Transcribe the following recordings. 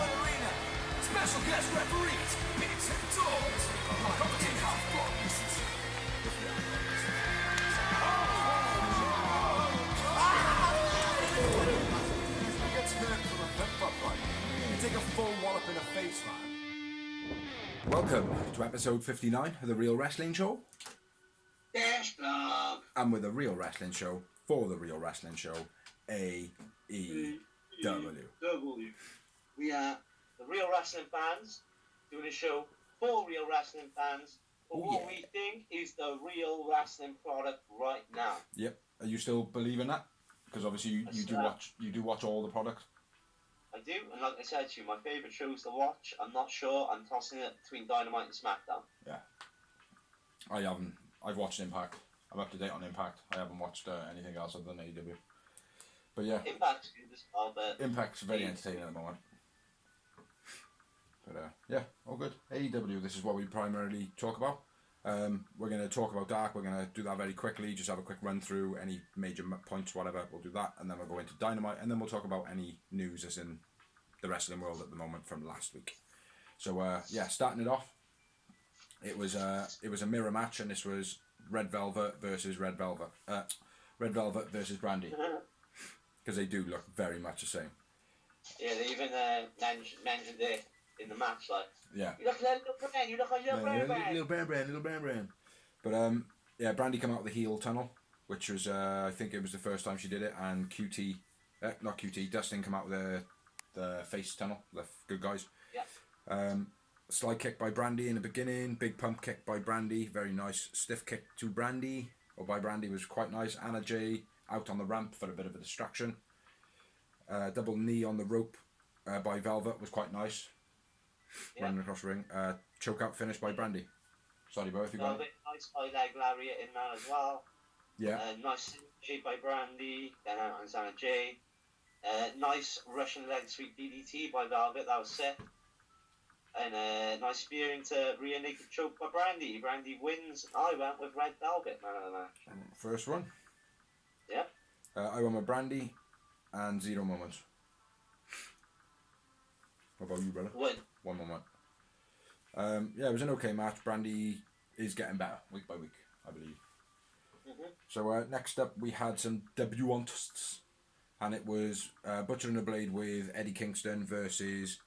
Arena. Special guest referees, bigs and dogs. Competent half bodies. You get hurt from a pep fight. You take a full wallop in the face, man. Welcome to episode 59 of The Real Wrestling Show. And with The Real Wrestling Show, for The Real Wrestling Show, AEW. We are the Real Wrestling fans doing a show for real wrestling fans for what we think is the real wrestling product right now. Yep. Are you still believing that? Because obviously you do watch all the products. I do, and like I said to you, my favourite shows to watch. I'm not sure. I'm tossing it between Dynamite and SmackDown. Yeah. I haven't. I've watched Impact. I'm up to date on Impact. I haven't watched anything else other than AEW. But yeah. Impact's good as well, but Impact's very entertaining at the moment. But yeah, all good. AEW, this is what we primarily talk about. We're going to talk about Dark. We're going to do that very quickly. Just have a quick run through any major points, whatever. We'll do that, and then we'll go into Dynamite, and then we'll talk about any news that's in the wrestling world at the moment from last week. So yeah, starting it off, it was a mirror match, and this was Red Velvet versus Red Velvet. Red Velvet versus Brandy, because they do look very much the same. Yeah, they even mentioned it in the match, like, yeah. You look like little brand, you look like little brand. But yeah, Brandy came out of the heel tunnel, which was I think it was the first time she did it, and Dustin came out with the face tunnel, the good guys. Yeah. Slide kick by Brandy in the beginning, big pump kick by Brandy, very nice. Stiff kick to Brandy, or by Brandy, was quite nice. Anna Jay out on the ramp for a bit of a distraction. Double knee on the rope by Velvet was quite nice. Yeah. Running across the ring. Choke out finish by Brandy. Sorry, bro, if you got it. Nice high leg lariat in there as well. Yeah. Nice shape by Brandy. Then out on Anna Jay. Nice Russian leg sweep DDT by Velvet. That was sick. And nice spear into rear naked choke by Brandy. Brandy wins. I went with Red Velvet, man of the match. First one. Yeah. I went with Brandy and 0 moments. What about you, brother? Win. 1 moment. Yeah, it was an okay match. Brandy is getting better week by week, I believe. Mm-hmm. So next up, we had some debutantes, and it was Butcher and the Blade with Eddie Kingston versus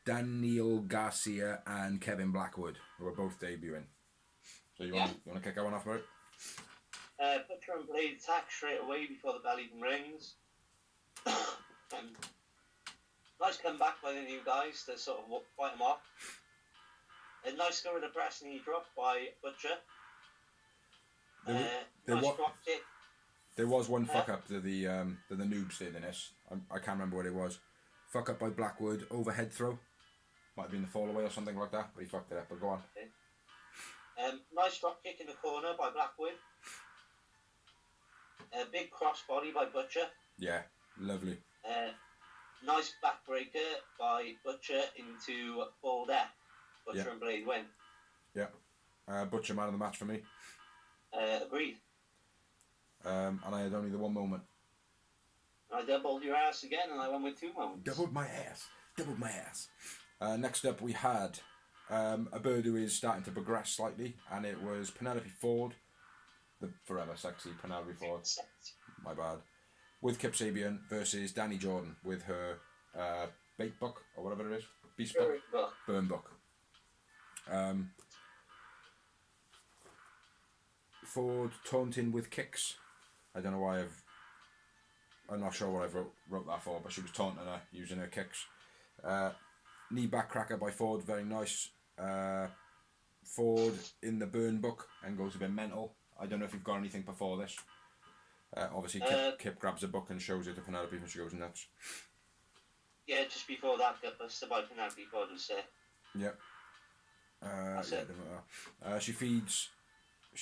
Daniel Garcia and Kevin Blackwood, who are both debuting. So you want to kick that one off, mate? Butcher and Blade attack straight away before the bell even rings. Nice comeback by the new guys to sort of fight them off. A nice go with the press knee drop by Butcher. Nice drop kick. There was one fuck up that the noobs did in this. I can't remember what it was. Fuck up by Blackwood, overhead throw. Might have been the fall away or something like that, but he fucked it up. But go on. Okay. Nice drop kick in the corner by Blackwood. A big crossbody by Butcher. Yeah, lovely. Nice backbreaker by Butcher into full death. Butcher and Blade win. Yeah. Butcher man of the match for me. Agreed. And I had only the 1 moment. I doubled your ass again and I went with 2 moments. Doubled my ass. Next up we had a bird who is starting to progress slightly, and it was Penelope Ford, the forever sexy Penelope Ford. My bad. With Kip Sabian versus Danny Jordan with her bait book, or whatever it is. Beast book. Burn book. Ford taunting with kicks. I don't know why I'm not sure what I wrote that for, but she was taunting her using her kicks. Knee back cracker by Ford, very nice. Ford in the burn book and goes a bit mental. I don't know if you've got anything before this. Obviously, Kip grabs a book and shows it to Penelope when she goes nuts. Yeah, just before that, got busted by Penelope Ford was sick. Yep. That's it. She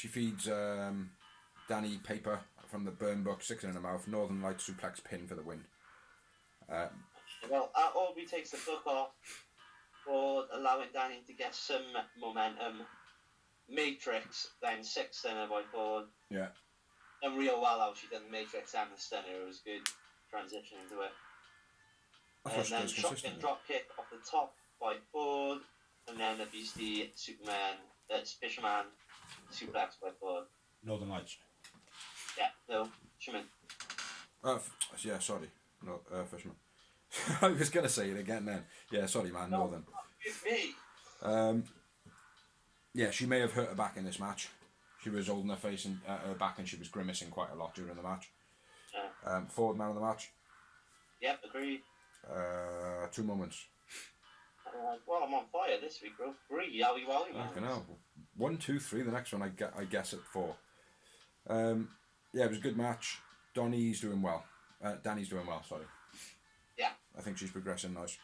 feeds Danny paper from the burn book, sticks it in her mouth. Northern Light suplex pin for the win. Well, Aubrey takes the book off for allowing Danny to get some momentum. Matrix, then 6 by Ford. Yeah. done real well how she done the Matrix and the Stunner. It was good transition into it. That's what And she then does shotgun consistently. drop kick off the top by Ford, and then the Beastie Superman, Fisherman suplex by Ford. Northern Lights. Yeah, no, Fisherman. Yeah, sorry. No, Fisherman. I was going to say it again then. Yeah, sorry, man. No, Northern. it's me. Yeah, she may have hurt her back in this match. She was holding her face and her back, and she was grimacing quite a lot during the match. Ford man of the match. Yep, agreed. 2 moments. Well, I'm on fire this week, bro. 3 yowie wowie. Fucking hell. 1, 2, 3. The next one I guess at 4. Yeah, it was a good match. Danny's doing well. Sorry. Yeah. I think she's progressing nice.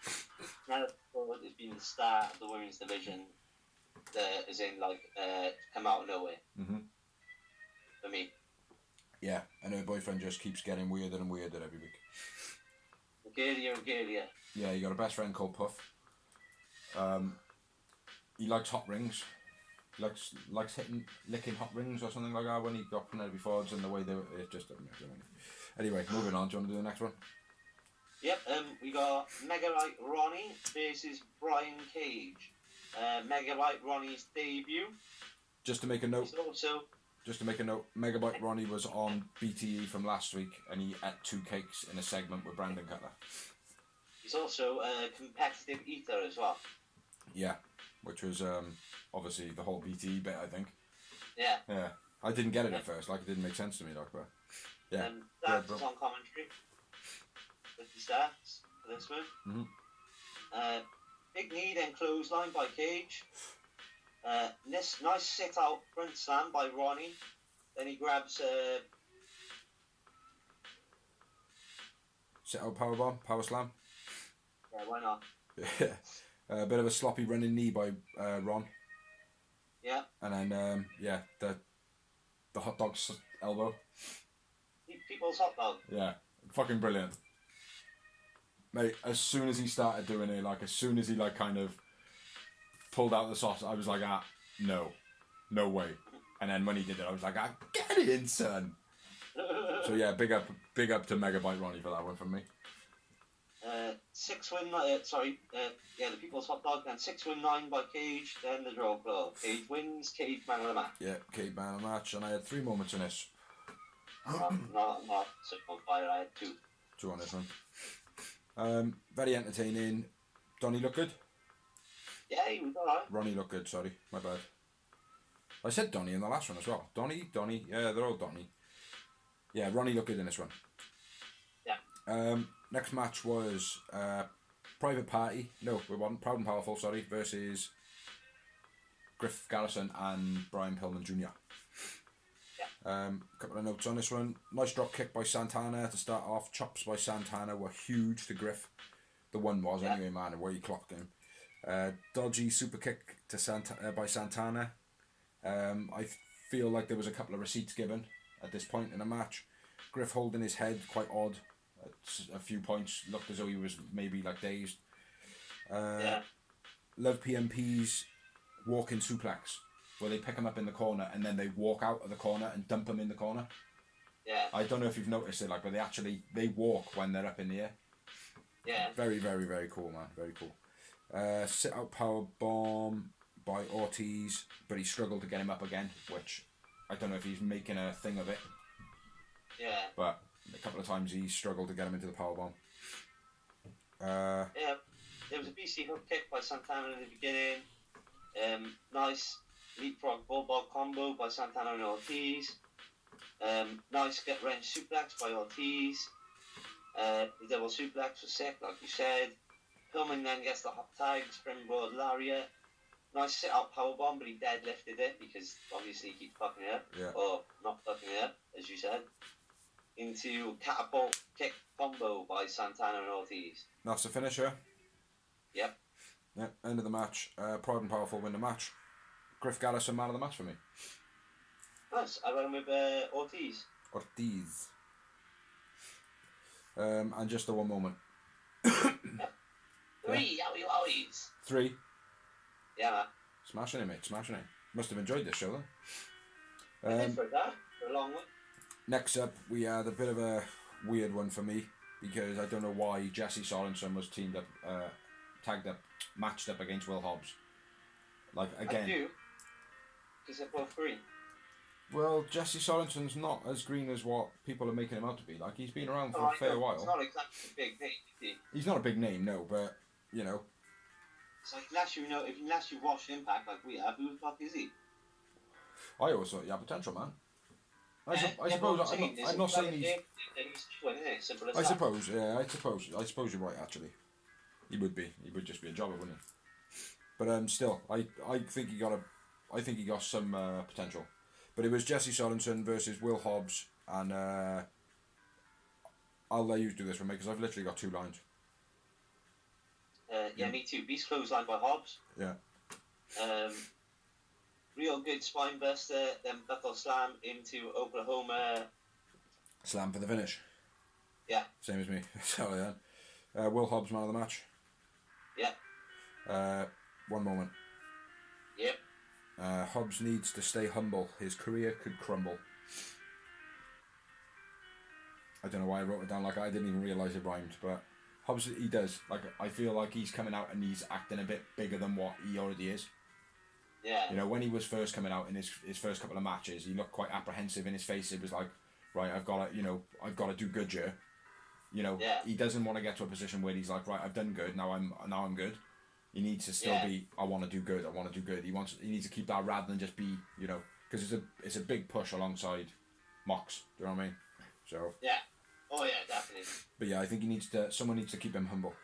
Now Ford has been the star of the women's division. As in, like, come out of nowhere. Mm-hmm. For me. Yeah, and her boyfriend just keeps getting weirder and weirder every week. Galier and Galier. Yeah, you got a best friend called Puff. He likes hot rings. He likes licking hot rings or something like that when he got Penelope Ford's, and the way it just doesn't make sense. Anyway, moving on. Do you want to do the next one? Yep, we got Mega Light Ronnie versus Brian Cage. Mega Light Ronnie's debut. Just to make a note. Also, Megabyte Ronnie was on BTE from last week, and he ate 2 cakes in a segment with Brandon Cutler. he's also a competitive eater as well. Yeah, which was obviously the whole BTE bit, I think. Yeah. Yeah, I didn't get it at first. Like, it didn't make sense to me, like, but yeah. Stats is on commentary. With the stats for this one. Mm-hmm. Big knee then clothesline by Cage. Nice sit out front slam by Ronnie. Then he grabs Sit out powerbomb, power slam. yeah, why not? Yeah. A bit of a sloppy running knee by Ron. Yeah. And then the hot dog's elbow. People's hot dog. Yeah, fucking brilliant. Mate, as soon as he started doing it, like, as soon as he, like, kind of pulled out the sauce, I was like, no way. And then when he did it, I was like, get in, son. So yeah, big up to Megabyte Ronnie for that one from me. The People's Hot Dog, then 6-9 by Cage, then the draw claw. Cage wins, Cage man of the match. Yeah, Cage man of the match, and I had 3 moments in this. not so on fire, I had 2. 2 on this one. Very entertaining. Donnie looked good. Yeah, he was alright. Ronnie looked good, sorry, my bad. I said Donnie in the last one as well. Donnie, yeah, they're all Donnie. Yeah, Ronnie looked good in this one. Yeah. Next match was Private Party. No, we wasn't. Proud and Powerful, sorry, versus Griff Garrison and Brian Pillman Jr. Yeah. Couple of notes on this one. Nice drop kick by Santana to start off. Chops by Santana were huge to Griff. The one was, anyway, man, and where he clocked him. Dodgy super kick to by Santana. I feel like there was a couple of receipts given at this point in the match. Griff holding his head, quite odd. At a few points looked as though he was maybe like dazed. Love PMP's walking suplex, where they pick him up in the corner and then they walk out of the corner and dump him in the corner. Yeah. I don't know if you've noticed it, like, but they walk when they're up in the air. Yeah. Very, very, very cool, man. Very cool. Sit out power bomb by Ortiz, but he struggled to get him up again, which I don't know if he's making a thing of it. Yeah. But a couple of times he struggled to get him into the power bomb. Yeah. There was a BC hook kick by Santana in the beginning. Nice leapfrog bulldog combo by Santana and Ortiz. Nice gut wrench suplex by Ortiz. The double suplex was sick, like you said. Pillman then gets the hot tag, springboard lariat. Nice sit out powerbomb, but he deadlifted it because obviously he keeps fucking it up. Yeah. Or not fucking it up, as you said. Into catapult kick combo by Santana and Ortiz. That's the finisher. Yep. Yep, end of the match. Proud and Powerful win the match. Griff Garrison, man of the match for me. Nice. I went with Ortiz. Ortiz. And just the one moment. 3 yowie wowies. 3. Yeah, man. Smashing it, mate. Smashing it. Must have enjoyed this show, I though. did for that. For a long one. Next up, we had a bit of a weird one for me because I don't know why Jesse Sorensen was matched up against Will Hobbs. Like, again. I do. Because they're both green. Well, Jesse Sorensen's not as green as what people are making him out to be. Like, he's been around for a fair while. He's not exactly a big name, is he? He's not a big name, no, but, you know. It's like, unless you watch Impact like we have, who the fuck is he? I always thought he had potential, man. I suppose I'm not saying he's. I suppose you're right. Actually, he would just be a jobber, wouldn't he? But still, I think he got some potential. But it was Jesse Sorensen versus Will Hobbs, and I'll let you do this one, mate, because I've literally got 2 lines. Yeah, me too. Beast clothesline by Hobbs. Yeah. Real good spine buster, then buckle slam into Oklahoma. Slam for the finish. Yeah. Same as me. Sorry, then. Will Hobbs, man of the match. Yeah. One moment. Yep. Hobbs needs to stay humble. His career could crumble. I don't know why I wrote it down like I didn't even realise it rhymed, but Hobbs, he does. Like, I feel like he's coming out and he's acting a bit bigger than what he already is. Yeah. You know, when he was first coming out in his first couple of matches, he looked quite apprehensive in his face. It was like, right, I've got to do good here. You know, he doesn't want to get to a position where he's like, right, I've done good, now I'm good. He needs to still be, I want to do good. He needs to keep that rather than just be, you know, because it's a big push alongside Mox. Do you know what I mean? So. Yeah. Oh yeah, definitely. But yeah, I think someone needs to keep him humble.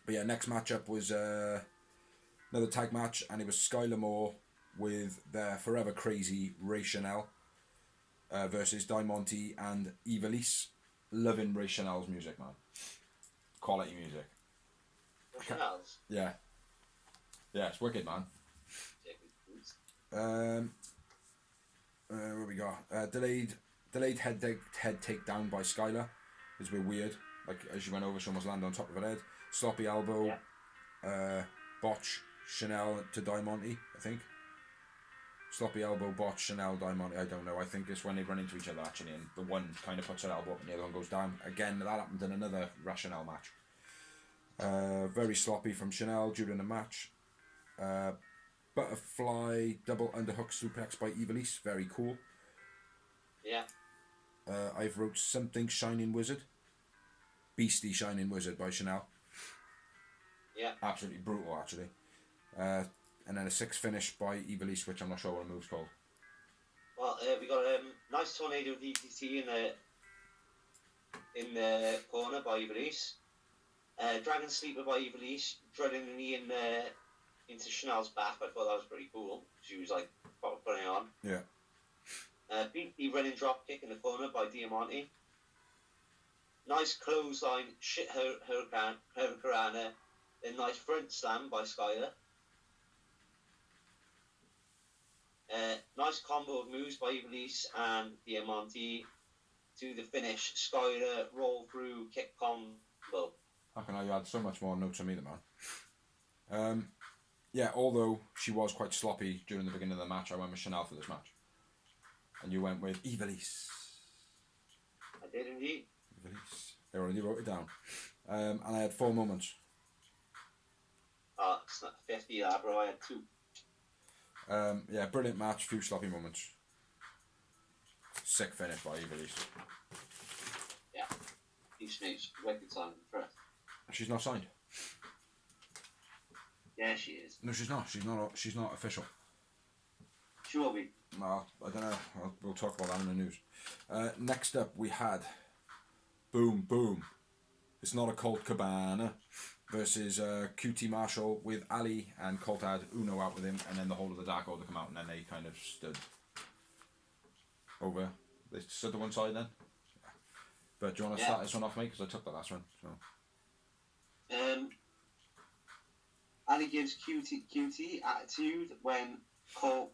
But yeah, next matchup was another tag match, and it was Skylar Moore with their forever crazy Ray Chanel versus Diamante and Ivelisse. Loving Ray Chanel's music, man. Quality music. Chanel's? Yeah. Yeah, it's wicked, man. What we got? Delayed head takedown by Skylar. It's a bit weird. Like, as she went over, she almost landed on top of her head. Sloppy elbow. Botch Chanel to Diamante, I think. Sloppy elbow, botch Chanel, Diamante, I don't know. I think it's when they run into each other, actually, and the one kind of puts her elbow up and the other one goes down. Again, that happened in another Chanel match. Very sloppy from Chanel during the match. Butterfly double underhook suplex by Ivelisse, very cool. Yeah. I've wrote something Shining Wizard. Beastie Shining Wizard by Chanel. Yeah. Absolutely brutal, actually. And then a 6 finish by Ivelisse, which I'm not sure what a move's called. Well, we got a nice tornado DDT in the corner by Ivelisse. Dragon Sleeper by Ivelisse, drilling the knee into Chanel's back. I thought that was pretty cool. She was like putting it on. Yeah. BT running drop kick in the corner by Diamante. Nice clothesline, shit Hurricanrana. Then nice front slam by Skylar. Nice combo of moves by Ivelisse and Diamante to the finish. Skylar roll through kick combo. How can I add so much more notes on me, man? Yeah, although she was quite sloppy during the beginning of the match, I went with Chanel for this match. And you went with Ivelisse. I did indeed. Ivelisse. I already wrote it down. And I had 4 moments. Oh, it's not 50 that, bro. I had 2. Yeah, brilliant match, few sloppy moments. Sick finish by Ivelisse. Yeah. Each makes wicked sign first. She's not signed. Yeah, she is. No, she's not. She's not official. She will be. No, I don't know. We'll talk about that in the news. Next up, we had Boom Boom. It's not a Colt Cabana versus QT Marshall with Ali, and Colt had Uno out with him, and then the whole of the Dark Order come out, and then they kind of stood over. They stood to one side then. But do you want to start this one off, mate? Because I took the last one. So. Ali gives QT attitude when Colt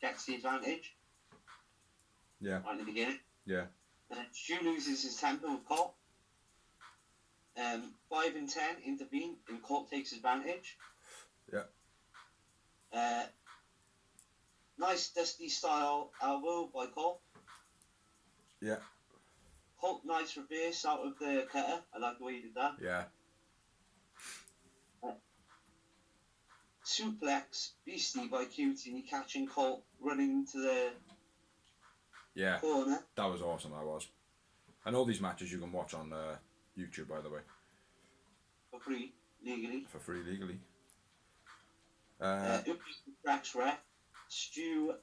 gets the advantage. Yeah. Right in the beginning. Yeah. Stu loses his temper with Colt. 5 and 10 intervene and Colt takes advantage. Yeah. Nice Dusty style elbow by Colt. Yeah. Hulk nice reverse out of the cutter. I like the way he did that. Yeah. Suplex Beastie by QT catching Colt running into the corner. That was awesome. That was. And all these matches you can watch on YouTube, by the way. For free, legally. For free, legally. Tracks ref. Stu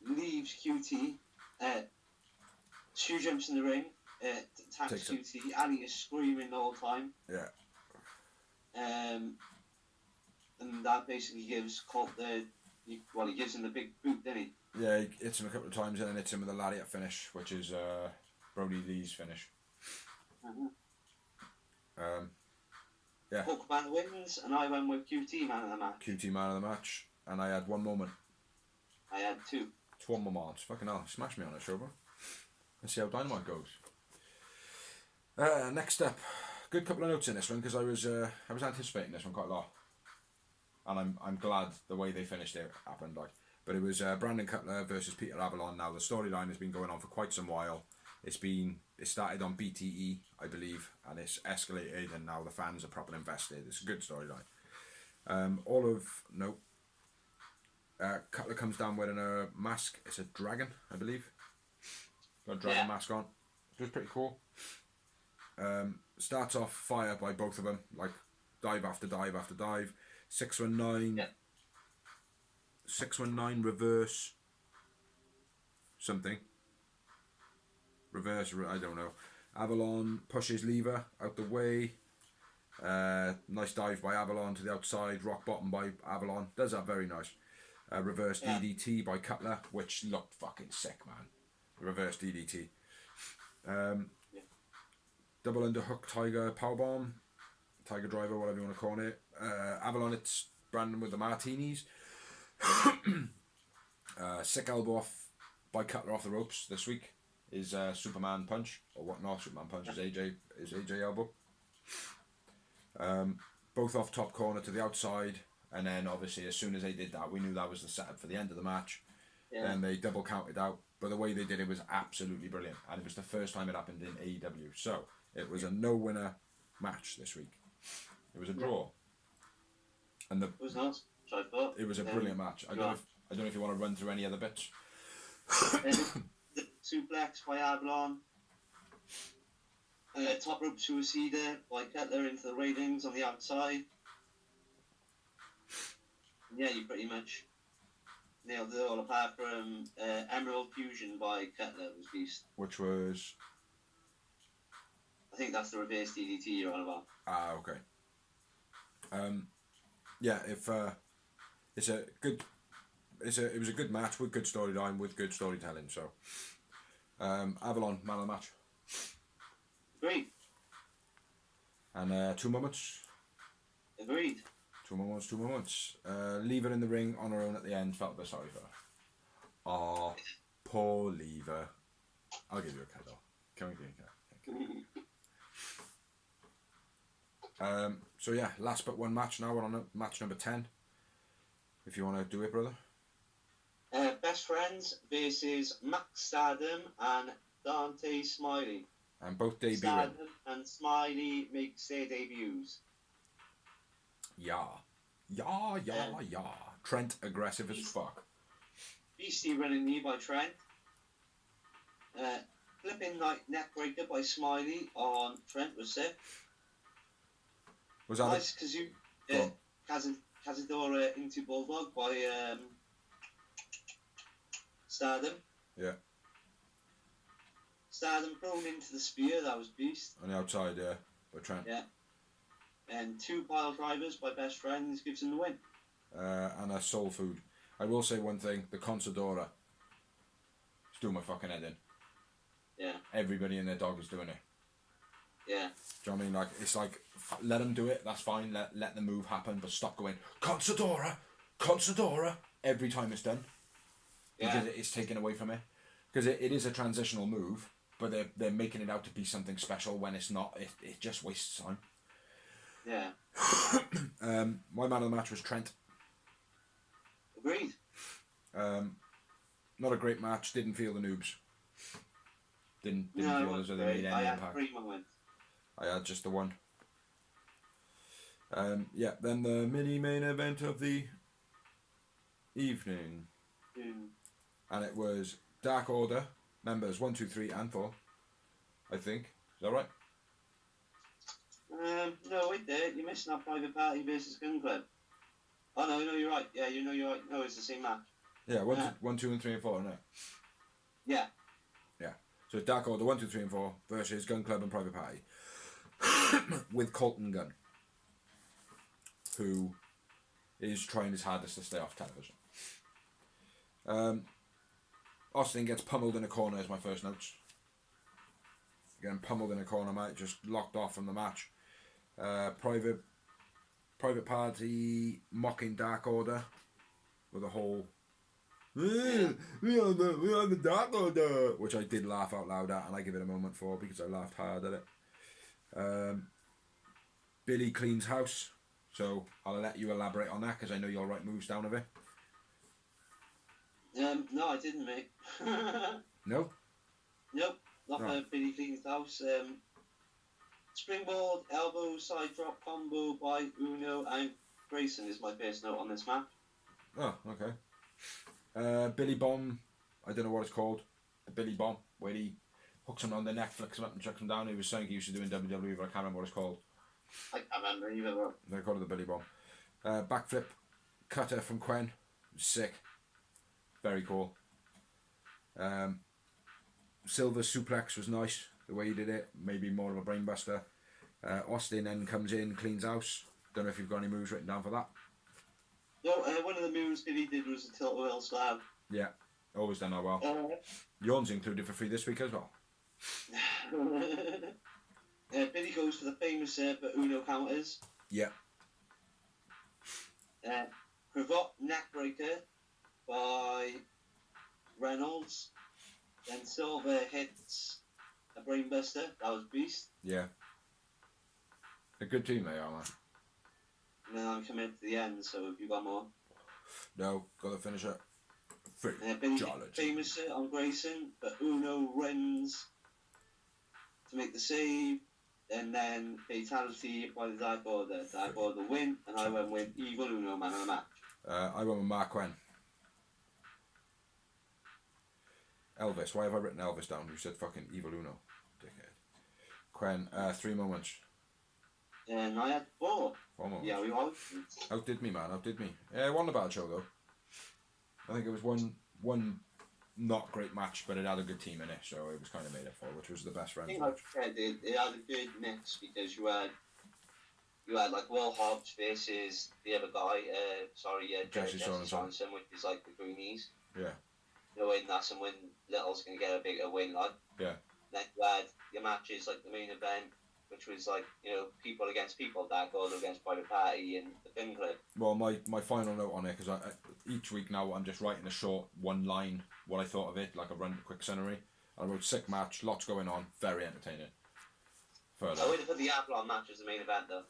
leaves QT. Stu jumps in the ring. Attacks QT. Ali is screaming the whole time. Yeah. And that basically gives Colt he gives him the big boot, doesn't he? Yeah, he hits him a couple of times and then hits him with a lariat finish, which is Brody Lee's finish. Yeah. Hulk man wins, and I went with QT man of the match. QT man of the match, and I had one moment. I had two. It's one more moment. Fucking hell, smash me on it, show, bro. Let's see how Dynamite goes. Next up, good couple of notes in this one because I was anticipating this one quite a lot, and I'm glad the way they finished it happened. But it was Brandon Cutler versus Peter Avalon. Now the storyline has been going on for quite some while. It started on BTE, I believe, and it's escalated, and now the fans are properly invested. It's a good storyline. Cutler comes down wearing a mask. It's a dragon, I believe. Got a dragon mask on. It was pretty cool. Starts off fire by both of them, like dive after dive after dive. 619. 619 reverse something. Reverse, I don't know. Avalon pushes lever out the way. Nice dive by Avalon to the outside. Rock bottom by Avalon. Does that very nice. Reverse DDT by Cutler, which looked fucking sick, man. Reverse DDT. Double underhook Tiger powerbomb. Tiger driver, whatever you want to call it. Avalon hits Brandon with the martinis. Sick elbow off by Cutler off the ropes this week is Superman punch, or what not Superman punch is AJ elbow. Both off top corner to the outside, and then obviously as soon as they did that, we knew that was the setup for the end of the match. And they double counted out, but the way they did it was absolutely brilliant, and it was the first time it happened in AEW, so it was a no-winner match this week. It was a draw, and it was nice. It was a brilliant match. I don't know if you want to run through any other bits. The suplex by Avalon. Top rope suicider by Cutler into the railings on the outside. Yeah, you pretty much nailed it all apart from Emerald Fusion by Cutler was beast. Which was? I think that's the reverse DDT you're on about. Ah, okay. It was a good match with good storyline, with good storytelling. So, Avalon, man of the match. Agreed. And 2 moments. Agreed. 2 moments. Leave her in the ring on her own at the end. Felt a bit sorry for her. Oh, poor Lever. I'll give you a cuddle. Can we give you a cuddle? So yeah, last but one match now. We're on match number 10. If you want to do it, brother. Best Friends versus Max Stardom and Dante Smiley. And both debuting. Stardom and Smiley makes their debuts. Yeah. Trent aggressive as fuck. Beastie running knee by Trent. Flipping neck breaker by Smiley on Trent was sick. Was that nice Cazadora into Bulldog by Stardom. Yeah. Stardom thrown into the spear, that was beast. On the outside, yeah, by Trent. Yeah. And 2 pile drivers by Best Friends gives him the win. And a soul food. I will say one thing, the Consadora is doing my fucking head in. Yeah. Everybody and their dog is doing it. Yeah. Do you know what I mean? Like, it's like, let them do it, that's fine, let the move happen, but stop going, Consadora, every time it's done. Because it's taken away from it. Because it is a transitional move, but they're making it out to be something special when it's not. It just wastes time. Yeah. My man of the match was Trent. Agreed. Not a great match, didn't feel the noobs. Didn't No, feel as though they made any I had impact. 3 moments. I had just the one. Yeah, then the mini main event of the evening. And it was Dark Order, members 1, 2, 3 and 4, I think. Is that right? No, wait there. You're missing out Private Party versus Gun Club. Oh, no, you're right. Yeah, you're right. No, it's the same match. Yeah, 1, 2 and 3 and 4, isn't it? Yeah. Yeah. So Dark Order 1, 2, 3 and 4 versus Gun Club and Private Party. With Colton Gunn, who is trying his hardest to stay off television. Austin gets pummeled in a corner is my first notes. Getting pummeled in a corner, mate, just locked off from the match. Private Party mocking Dark Order with a whole we are the Dark Order, which I did laugh out loud at, and I give it a moment for because I laughed hard at it. Billy cleans house, so I'll let you elaborate on that because I know you'll write moves down of it. No, I didn't, mate. No? Nope, not No. for Billy Clean's house. Springboard, elbow, side drop combo by Uno and Grayson is my first note on this match. Oh, okay. Billy Bomb, I don't know what it's called. The Billy Bomb, where he hooks him on the neck, flicks him up and chucks him down. He was saying he used to do in WWE, but I can't remember what it's called. I can't remember either. They call it the Billy Bomb. Backflip cutter from Quen, sick. Very cool. Silver suplex was nice, the way he did it. Maybe more of a brainbuster. Austin then comes in, cleans house. Don't know if you've got any moves written down for that. No, one of the moves Billy did was a tilt wheel slam. Yeah, always done that well. Yawn's included for free this week as well. Billy goes for the famous Uno counters. Yeah. Cravat neckbreaker by Reynolds. Then Silver hits a brainbuster. That was Beast. Yeah. A good team they are, man. And then I'm coming to the end, so have you got more? No, got to finish it. Billy famous on Grayson, but Uno runs to make the save, and then fatality by the Dark Order. Dark Order win, and I went with Evil Uno man of the match. I went with Mark Quen. Elvis, why have I written Elvis down? You said fucking Evil Uno, dickhead. Quen, 3 moments. And I had 4. 4 moments. Yeah, we all. Outdid me, man. Outdid me. Yeah, it wasn't a bad show though. I think it was one not great match, but it had a good team in it, so it was kind of made up for, which was the best I friends think match. like I said, it had a good mix because you had like Will Hobbs versus the other guy. Jesse Sorensen, which is like the Greenies. Yeah. You know, and that's when Little's gonna get a bigger win, like. Yeah. Then you had your matches like the main event, which was like, you know, people against people, Dark Order against Private Party and the Gun Club. Well, my final note on it, because each week now I'm just writing a short one line, what I thought of it, like a quick summary. I wrote sick match, lots going on, very entertaining. Further. I would have put the Avalon match as the main event though.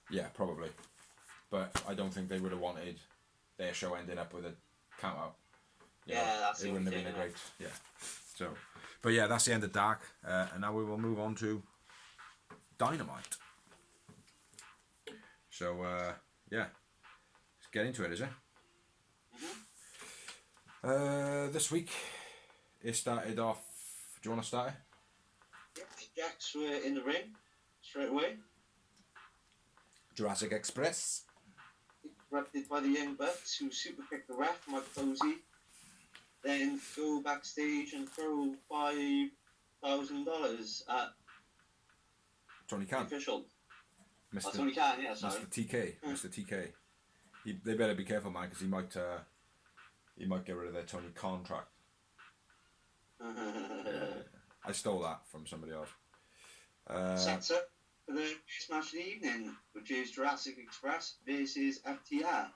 Yeah, probably. But I don't think they would have wanted their show ending up with a count out. That's it wouldn't have been a great. Yeah. So, but yeah, that's the end of Dark, and now we will move on to Dynamite. So yeah, let's get into it, is it? This week it started off. Do you want to start it? Yep, the Jacks were in the ring straight away. Jurassic Express. Interrupted by the Young Bucks, who super kicked the ref, Mike Posey. Then go backstage and throw $5,000 at Tony the Khan. official. Mr. Tony Khan, yeah, sorry. Mr. TK. Mr. TK. They better be careful, man, because he might get rid of their Tony contract. I stole that from somebody else. Sets up for the first match of the evening, which is Jurassic Express versus FTR.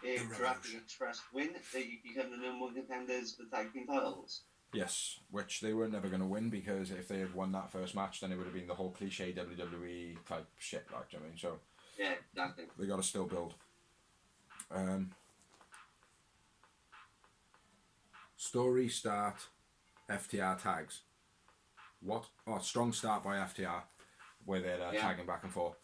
If Jurassic Express win, they become the number 1 contenders for the tag team titles. Yes, which they were never going to win, because if they had won that first match, then it would have been the whole cliche WWE type shit, like, do you know what I mean? So yeah, exactly. They got to still build. Story start, FTR tags. What? Oh, strong start by FTR, where they're tagging back and forth.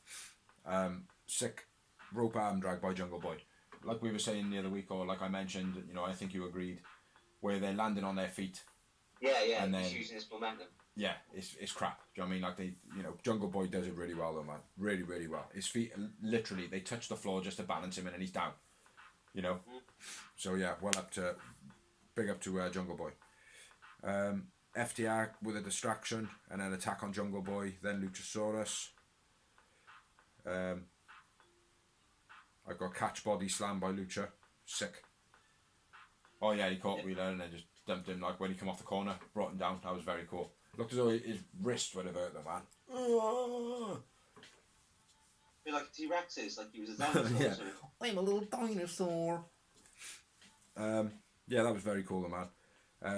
Sick rope arm drag by Jungle Boy. Like we were saying the other week, or like I mentioned, you know, I think you agreed, where they're landing on their feet. Yeah, and he's then, using this momentum. Yeah, it's crap. Do you know what I mean? Like they, you know, Jungle Boy does it really well though, man. Really, really well. His feet, literally, they touch the floor just to balance him, and he's down. You know? So yeah, big up to Jungle Boy. FTR with a distraction, and then attack on Jungle Boy, then Luchasaurus. I got catch body slam by Lucha. Sick. Oh yeah, he caught Wheeler and then just dumped him, like when he came off the corner, brought him down. That was very cool. Looked as though his wrist would have hurt the man. A bit like T-Rex's, like he was a dinosaur. Yeah. I'm a little dinosaur. Yeah, that was very cool, the man.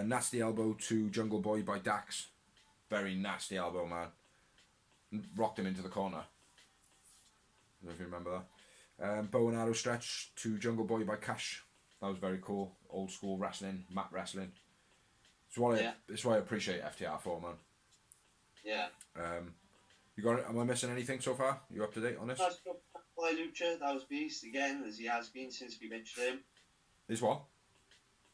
Nasty elbow to Jungle Boy by Dax. Very nasty elbow, man. Rocked him into the corner. I don't know if you remember that. Bow and arrow stretch to Jungle Boy by Cash. That was very cool. Old school wrestling, mat wrestling. It's what I appreciate FTR for, man. Yeah. You got it? Am I missing anything so far? You up to date on this? Nice by Lucha. That was beast again, as he has been since we mentioned him. Is what?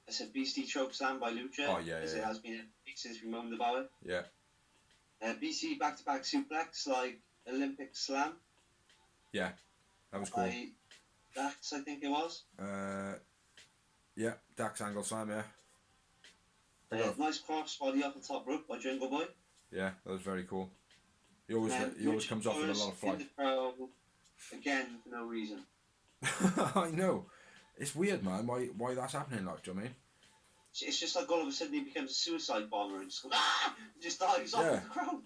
I said beastie choke slam by Lucha. Oh yeah, as yeah. It has been since we moaned about it. Yeah. BC back-to-back suplex, like Olympic slam. Yeah, that was cool. By Dax, I think it was. Yeah, Dax angle slam, yeah. Nice cross body off the top rope by Jungle Boy. Yeah, that was very cool. He always comes off with a lot of flight. Again, for no reason. I know. It's weird, man. Why that's happening? Like, do you know what I mean? It's just like all of a sudden he becomes a suicide bomber and just goes, just dives off the crowd.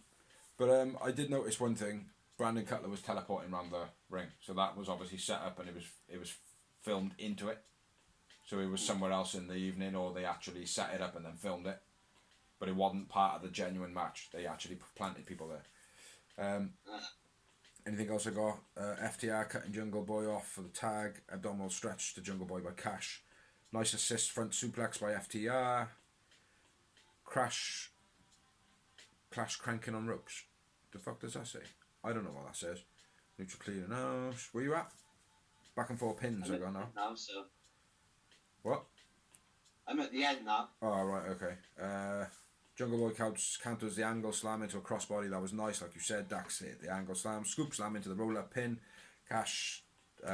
But I did notice one thing. Brandon Cutler was teleporting around the ring, so that was obviously set up, and it was filmed into it. So it was somewhere else in the evening, or they actually set it up and then filmed it. But it wasn't part of the genuine match. They actually planted people there. Anything else I got? FTR cutting Jungle Boy off for the tag. Abdominal stretch to Jungle Boy by Cash. Nice assist front suplex by FTR. Clash cranking on ropes. The fuck does that say? I don't know what that says. Neutral clean and house. Where you at? Back and forth pins I got now. So. What? I'm at the end now. Oh, right, okay. Jungle Boy counters the angle slam into a crossbody. That was nice, like you said. Dax hit the angle slam. Scoop slam into the roll-up pin. Cash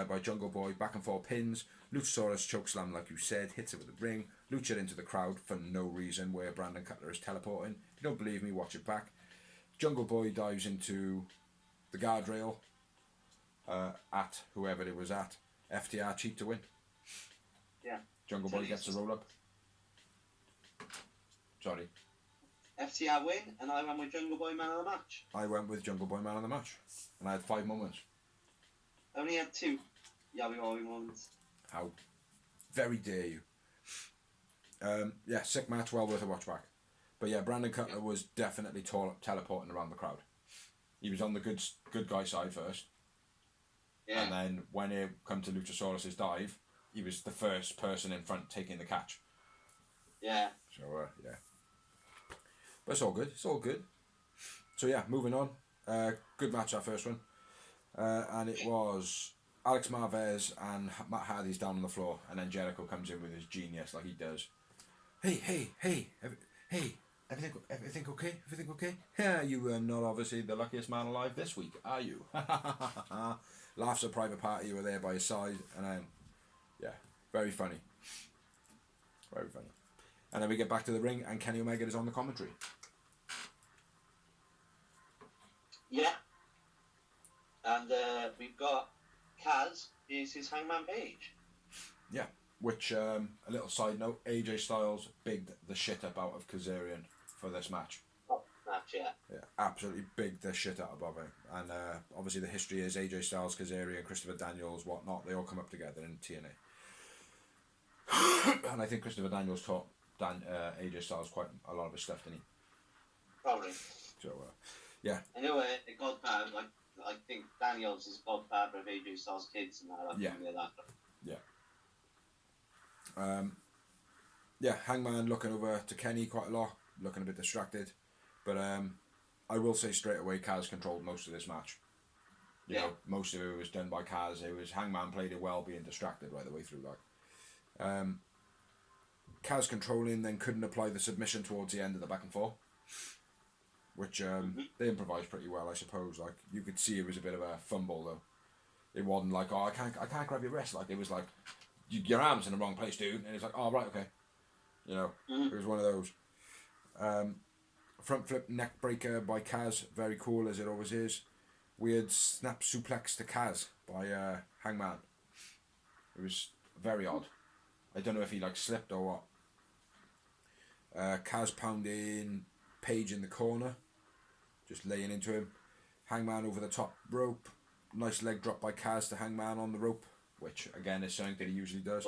by Jungle Boy. Back and forth pins. Luchasaurus choke slam, like you said. Hits it with the ring. Lucha into the crowd for no reason, where Brandon Cutler is teleporting. If you don't believe me, watch it back. Jungle Boy dives into the guardrail at whoever it was at. FTR cheat to win. Yeah. Jungle Boy gets the roll-up. Sorry. FTR win, and I went with Jungle Boy man of the match. I went with Jungle Boy man of the match. And I had 5 moments. I only had 2. Yeah, we all moments. How very dare you. Yeah, sick match, well worth a watch back. But yeah, Brandon Cutler was definitely teleporting around the crowd. He was on the good guy side first. Yeah. And then when it come to Luchasaurus' dive, he was the first person in front taking the catch. Yeah. So, yeah. But it's all good. It's all good. So, yeah, moving on. Good match, that first one. And it was Alex Marvez and Matt Hardy's down on the floor. And then Jericho comes in with his genius like he does. Hey. Everything okay? Everything okay? Yeah, you are not obviously the luckiest man alive this week, are you? Laughs at Private Party, you were there by his side. And then, yeah, very funny. Very funny. And then we get back to the ring, and Kenny Omega is on the commentary. Yeah. And we've got Kaz versus Hangman Page. Yeah. Which, a little side note, AJ Styles bigged the shit up out of Kazarian for this match. Match, yeah. Yeah, absolutely bigged the shit out of him. And obviously the history is AJ Styles, Kazarian, Christopher Daniels, whatnot. They all come up together in TNA. And I think Christopher Daniels taught AJ Styles quite a lot of his stuff, didn't he? Probably. So, yeah. I know the godfather, like, I think Daniels is godfather of AJ Styles' kids and that. Yeah. That. Yeah. Yeah, Hangman looking over to Kenny quite a lot, looking a bit distracted. But I will say straight away, Kaz controlled most of this match. You know, most of it was done by Kaz. It was Hangman played it well, being distracted right the way through. Like, Kaz controlling, then couldn't apply the submission towards the end of the back and forth, which they improvised pretty well, I suppose. Like, you could see it was a bit of a fumble though. It wasn't like, oh, I can't grab your wrist. Like, it was like, your arm's in the wrong place, dude. And it's like, oh, right, okay. You know, it was one of those. Front flip neck breaker by Kaz, very cool as it always is. Weird snap suplex to Kaz by Hangman. It was very odd. I don't know if he like slipped or what. Kaz pounding Page in the corner, just laying into him. Hangman over the top rope. Nice leg drop by Kaz to Hangman on the rope, which again is something that he usually does.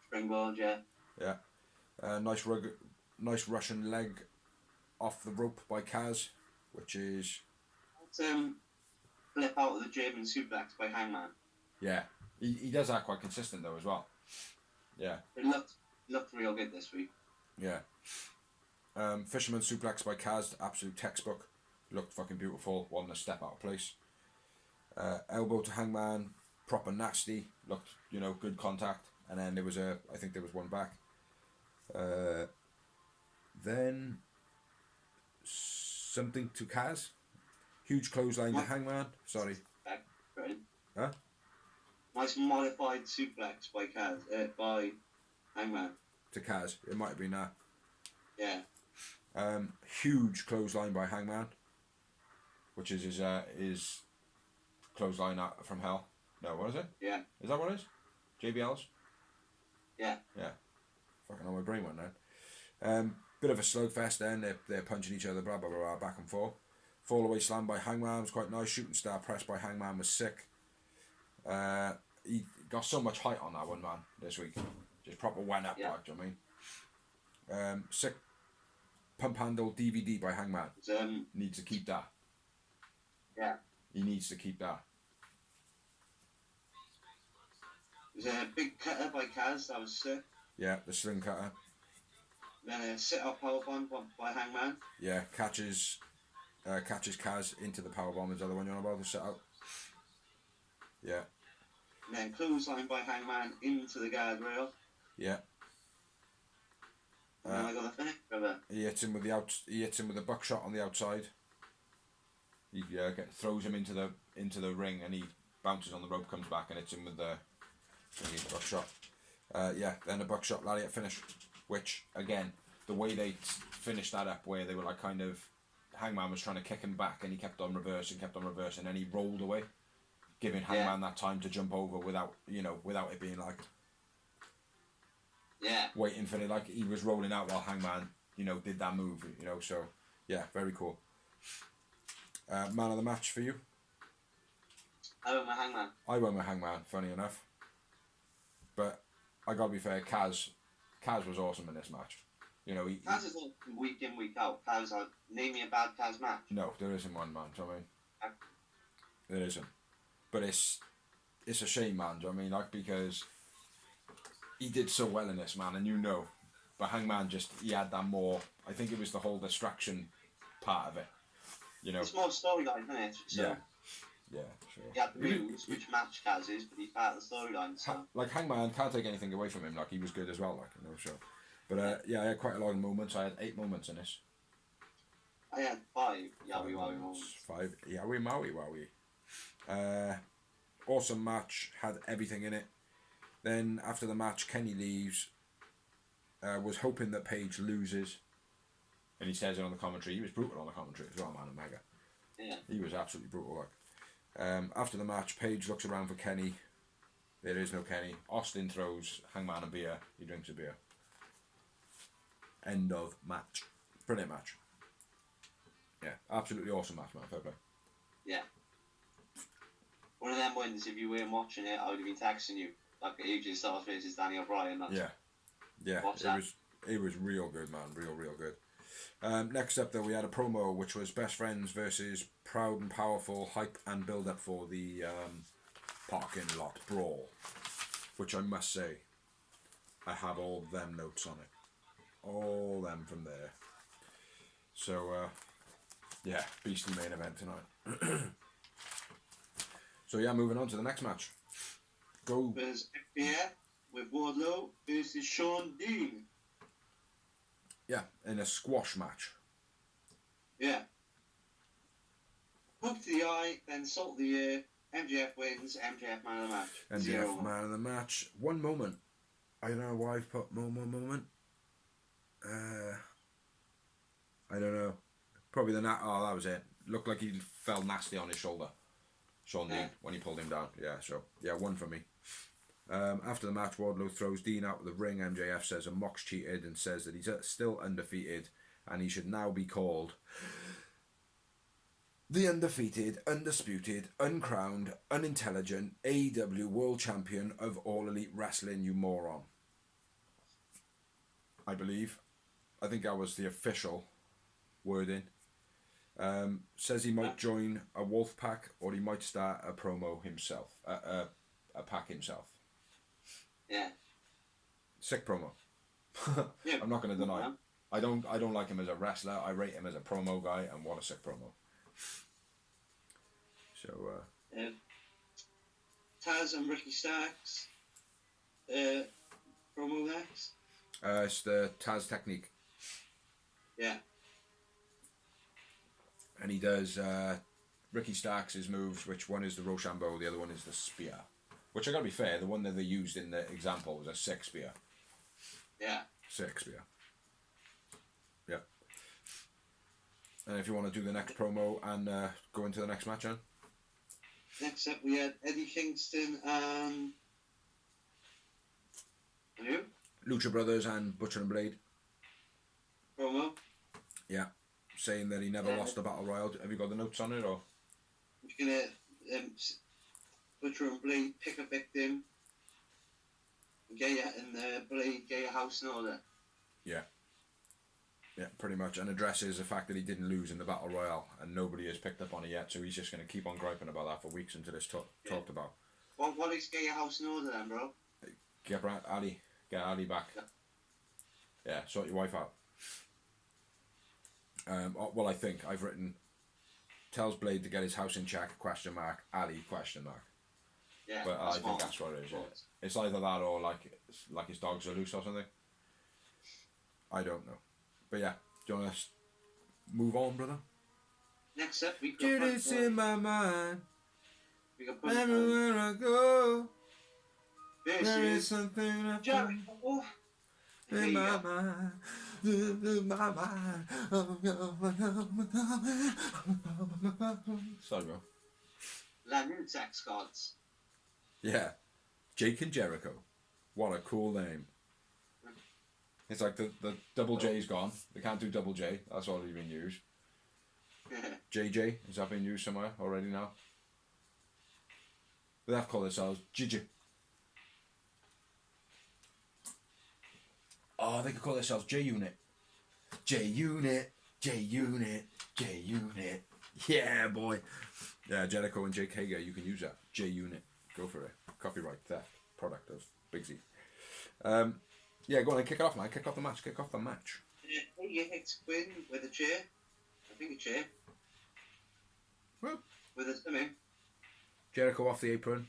Springboard, yeah. Yeah. Nice Russian leg off the rope by Kaz, which is... flip out of the German suplex by Hangman. Yeah. He does that quite consistent though as well. Yeah. It looked real good this week. Yeah. Fisherman suplex by Kaz, absolute textbook. Looked fucking beautiful, wasn't a step out of place. Elbow to Hangman, proper nasty. Looked, you know, good contact. And then I think there was one back. Then something to Kaz. Huge clothesline to Hangman. Sorry. Right. Huh? Nice modified suplex by Kaz, by Hangman. To Kaz. It might have been that. Yeah. Huge clothesline by Hangman, which is his clothesline from hell. No, what is it? Yeah. Is that what it is? JBL's? Yeah. Yeah. Fucking hell, my brain went then. Bit of a slugfest then. They're punching each other, blah, blah, blah, blah, back and forth. Fall away slam by Hangman was quite nice. Shooting star press by Hangman was sick. He got so much height on that one, man, this week. Just proper went up, like, do you know what I mean? Sick pump handle DVD by Hangman. Needs to keep that. Yeah. He needs to keep that. There's a big cutter by Kaz, that was sick. Yeah, the sling cutter. Then a sit-up powerbomb by Hangman. Yeah, catches Kaz into the powerbomb. Is the other one you're on about, the sit-up? Yeah. And then clothesline by Hangman into the guardrail. Yeah. And then I got the finish of it. He hits him with the buckshot on the outside. He throws him into the ring, and he bounces on the rope, comes back, and hits him with the buckshot. Then a buckshot lariat finish, which again, the way they finished that up, where they were like kind of, Hangman was trying to kick him back, and he kept on reversing, and then he rolled away, giving Hangman that time to jump over without it being like waiting for it, like he was rolling out while Hangman did that move, so yeah, very cool. Man of the match for you? I went with Hangman. I went with Hangman, funny enough. But I gotta be fair, Kaz was awesome in this match. Kaz is like week in, week out. Kaz, name me a bad Kaz match. No, there isn't one, man. Do you know what I mean? There isn't. But it's a shame, man. Do you know what I mean? Like, because he did so well in this, man, and but Hangman he had that more. I think it was the whole distraction part of it. It's more storyline, isn't it? So yeah, sure. He had the moves, which match Kaz is, but he's part of the storyline. So. Like Hangman, can't take anything away from him. Like, he was good as well. Like, so. But I had quite a lot of moments. I had 8 moments in this. I had 5 Yowie Wowie moments. 5 Yowie Maui Wowie. Awesome match, had everything in it. Then after the match, Kenny leaves. Was hoping that Page loses. And he says it on the commentary. He was brutal on the commentary as well, man, Omega. Yeah. He was absolutely brutal, like. After the match, Page looks around for Kenny. There is no Kenny. Austin throws Hangman a beer. He drinks a beer. End of match. Brilliant match. Yeah, absolutely awesome match, man. Fair play. Yeah. One of them wins, if you weren't watching it, I would have been texting you. Like AJ Styles versus Danny O'Brien. Yeah, it was real good, man. Real good. Next up, though, we had a promo which was Best Friends versus Proud and Powerful, hype and build up for the parking lot brawl, which I must say, I have all them notes on it, all them from there. So, yeah, beastly main event tonight. So, yeah, moving on to the next match. Go. There's FBF with Wardlow versus Sean Dean. Yeah, in a squash match. Yeah. Hook to the eye, then salt the ear. MJF wins. MJF man of the match. MJF man of the match. One moment. I don't know why I've put moment. I don't know. Probably the oh, that was it. Looked like he fell nasty on his shoulder. Sean Dean, when he pulled him down. Yeah, so, yeah, one for me. After the match, Wardlow throws Dean out of the ring. MJF says a Mox cheated and says that he's still undefeated and he should now be called the undefeated, undisputed, uncrowned, unintelligent AEW World Champion of All Elite Wrestling, you moron. I believe. I think that was the official wording. Says he might join a wolf pack or he might start a promo himself, a pack himself. Yeah. Sick promo. Yeah. I'm not going to deny it. I don't like him as a wrestler. I rate him as a promo guy, and what a sick promo. So. Taz and Ricky Starks. Promo next. It's the Taz technique. Yeah. And he does Ricky Starks' moves, which one is the Rochambeau, the other one is the spear. Which I gotta be fair, the one that they used in the example was a sick spear. Yeah. Sick spear. Yep. And if you want to do the next promo and go into the next match, then? Next up, we had Eddie Kingston and who? Lucha Brothers and Butcher and Blade. Promo. Yeah. Saying that he never lost a battle royal. Have you got the notes on it, or? We're gonna Butcher and Blade pick a victim. And Blade get your house in order. Yeah. Yeah, pretty much. And addresses the fact that he didn't lose in the battle royale, and nobody has picked up on it yet. So he's just going to keep on griping about that for weeks until it's talked about. What is get your house in order then, bro? Get Ali back. Yeah, sort your wife out. Well, I think I've written tells Blade to get his house in check, Ali, ? Yeah, but I think that's what it is. Yeah. It's either that or like his dogs are loose or something. I don't know. But yeah, do you want to move on, brother? Next up, we got Judas in my mind. We got Everywhere I go, there is versus something I Jericho. in my mind. In my mind. Sorry, bro. Lanutex gods. Yeah, Jake and Jericho. What a cool name. It's like the double J's gone. They can't do double J. That's already been used. JJ, is that being used somewhere already now? They have to call themselves Gigi. Oh, they could call themselves J-Unit. J-Unit, J-Unit, J-Unit. Yeah, boy. Yeah, Jericho and Jake Hager, you can use that. J-Unit. Go for it. Copyright theft. Product of Big Z. Yeah, go on and kick it off, man. Kick off the match. Hager hits Quinn with a chair. I think a chair. Well, With a Jericho off the apron.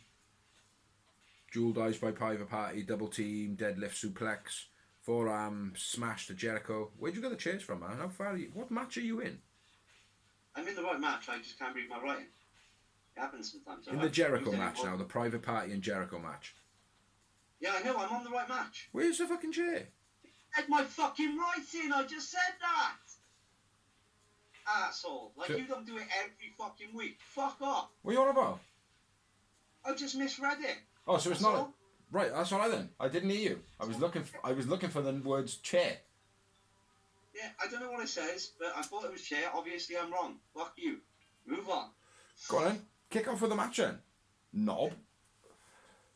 Jewel dives by private party. Double team. Deadlift suplex. Forearm smash to Jericho. Where'd you get the chairs from, man? How far are you? What match are you in? I'm in the right match. I just can't read my writing. It happens sometimes. In the Jericho match now. The private party and Jericho match. Yeah, I know. I'm on the right match. Where's the fucking chair? Had my fucking writing. I just said that. Asshole. Like, you don't do it every fucking week. Fuck off. What are you on about? I just misread it. Oh, so it's not right. That's all right then. I didn't hear you. I was looking for the words chair. Yeah, I don't know what it says, but I thought it was chair. Obviously, I'm wrong. Fuck you. Move on. Go on then. Kick off with the match then. Knob.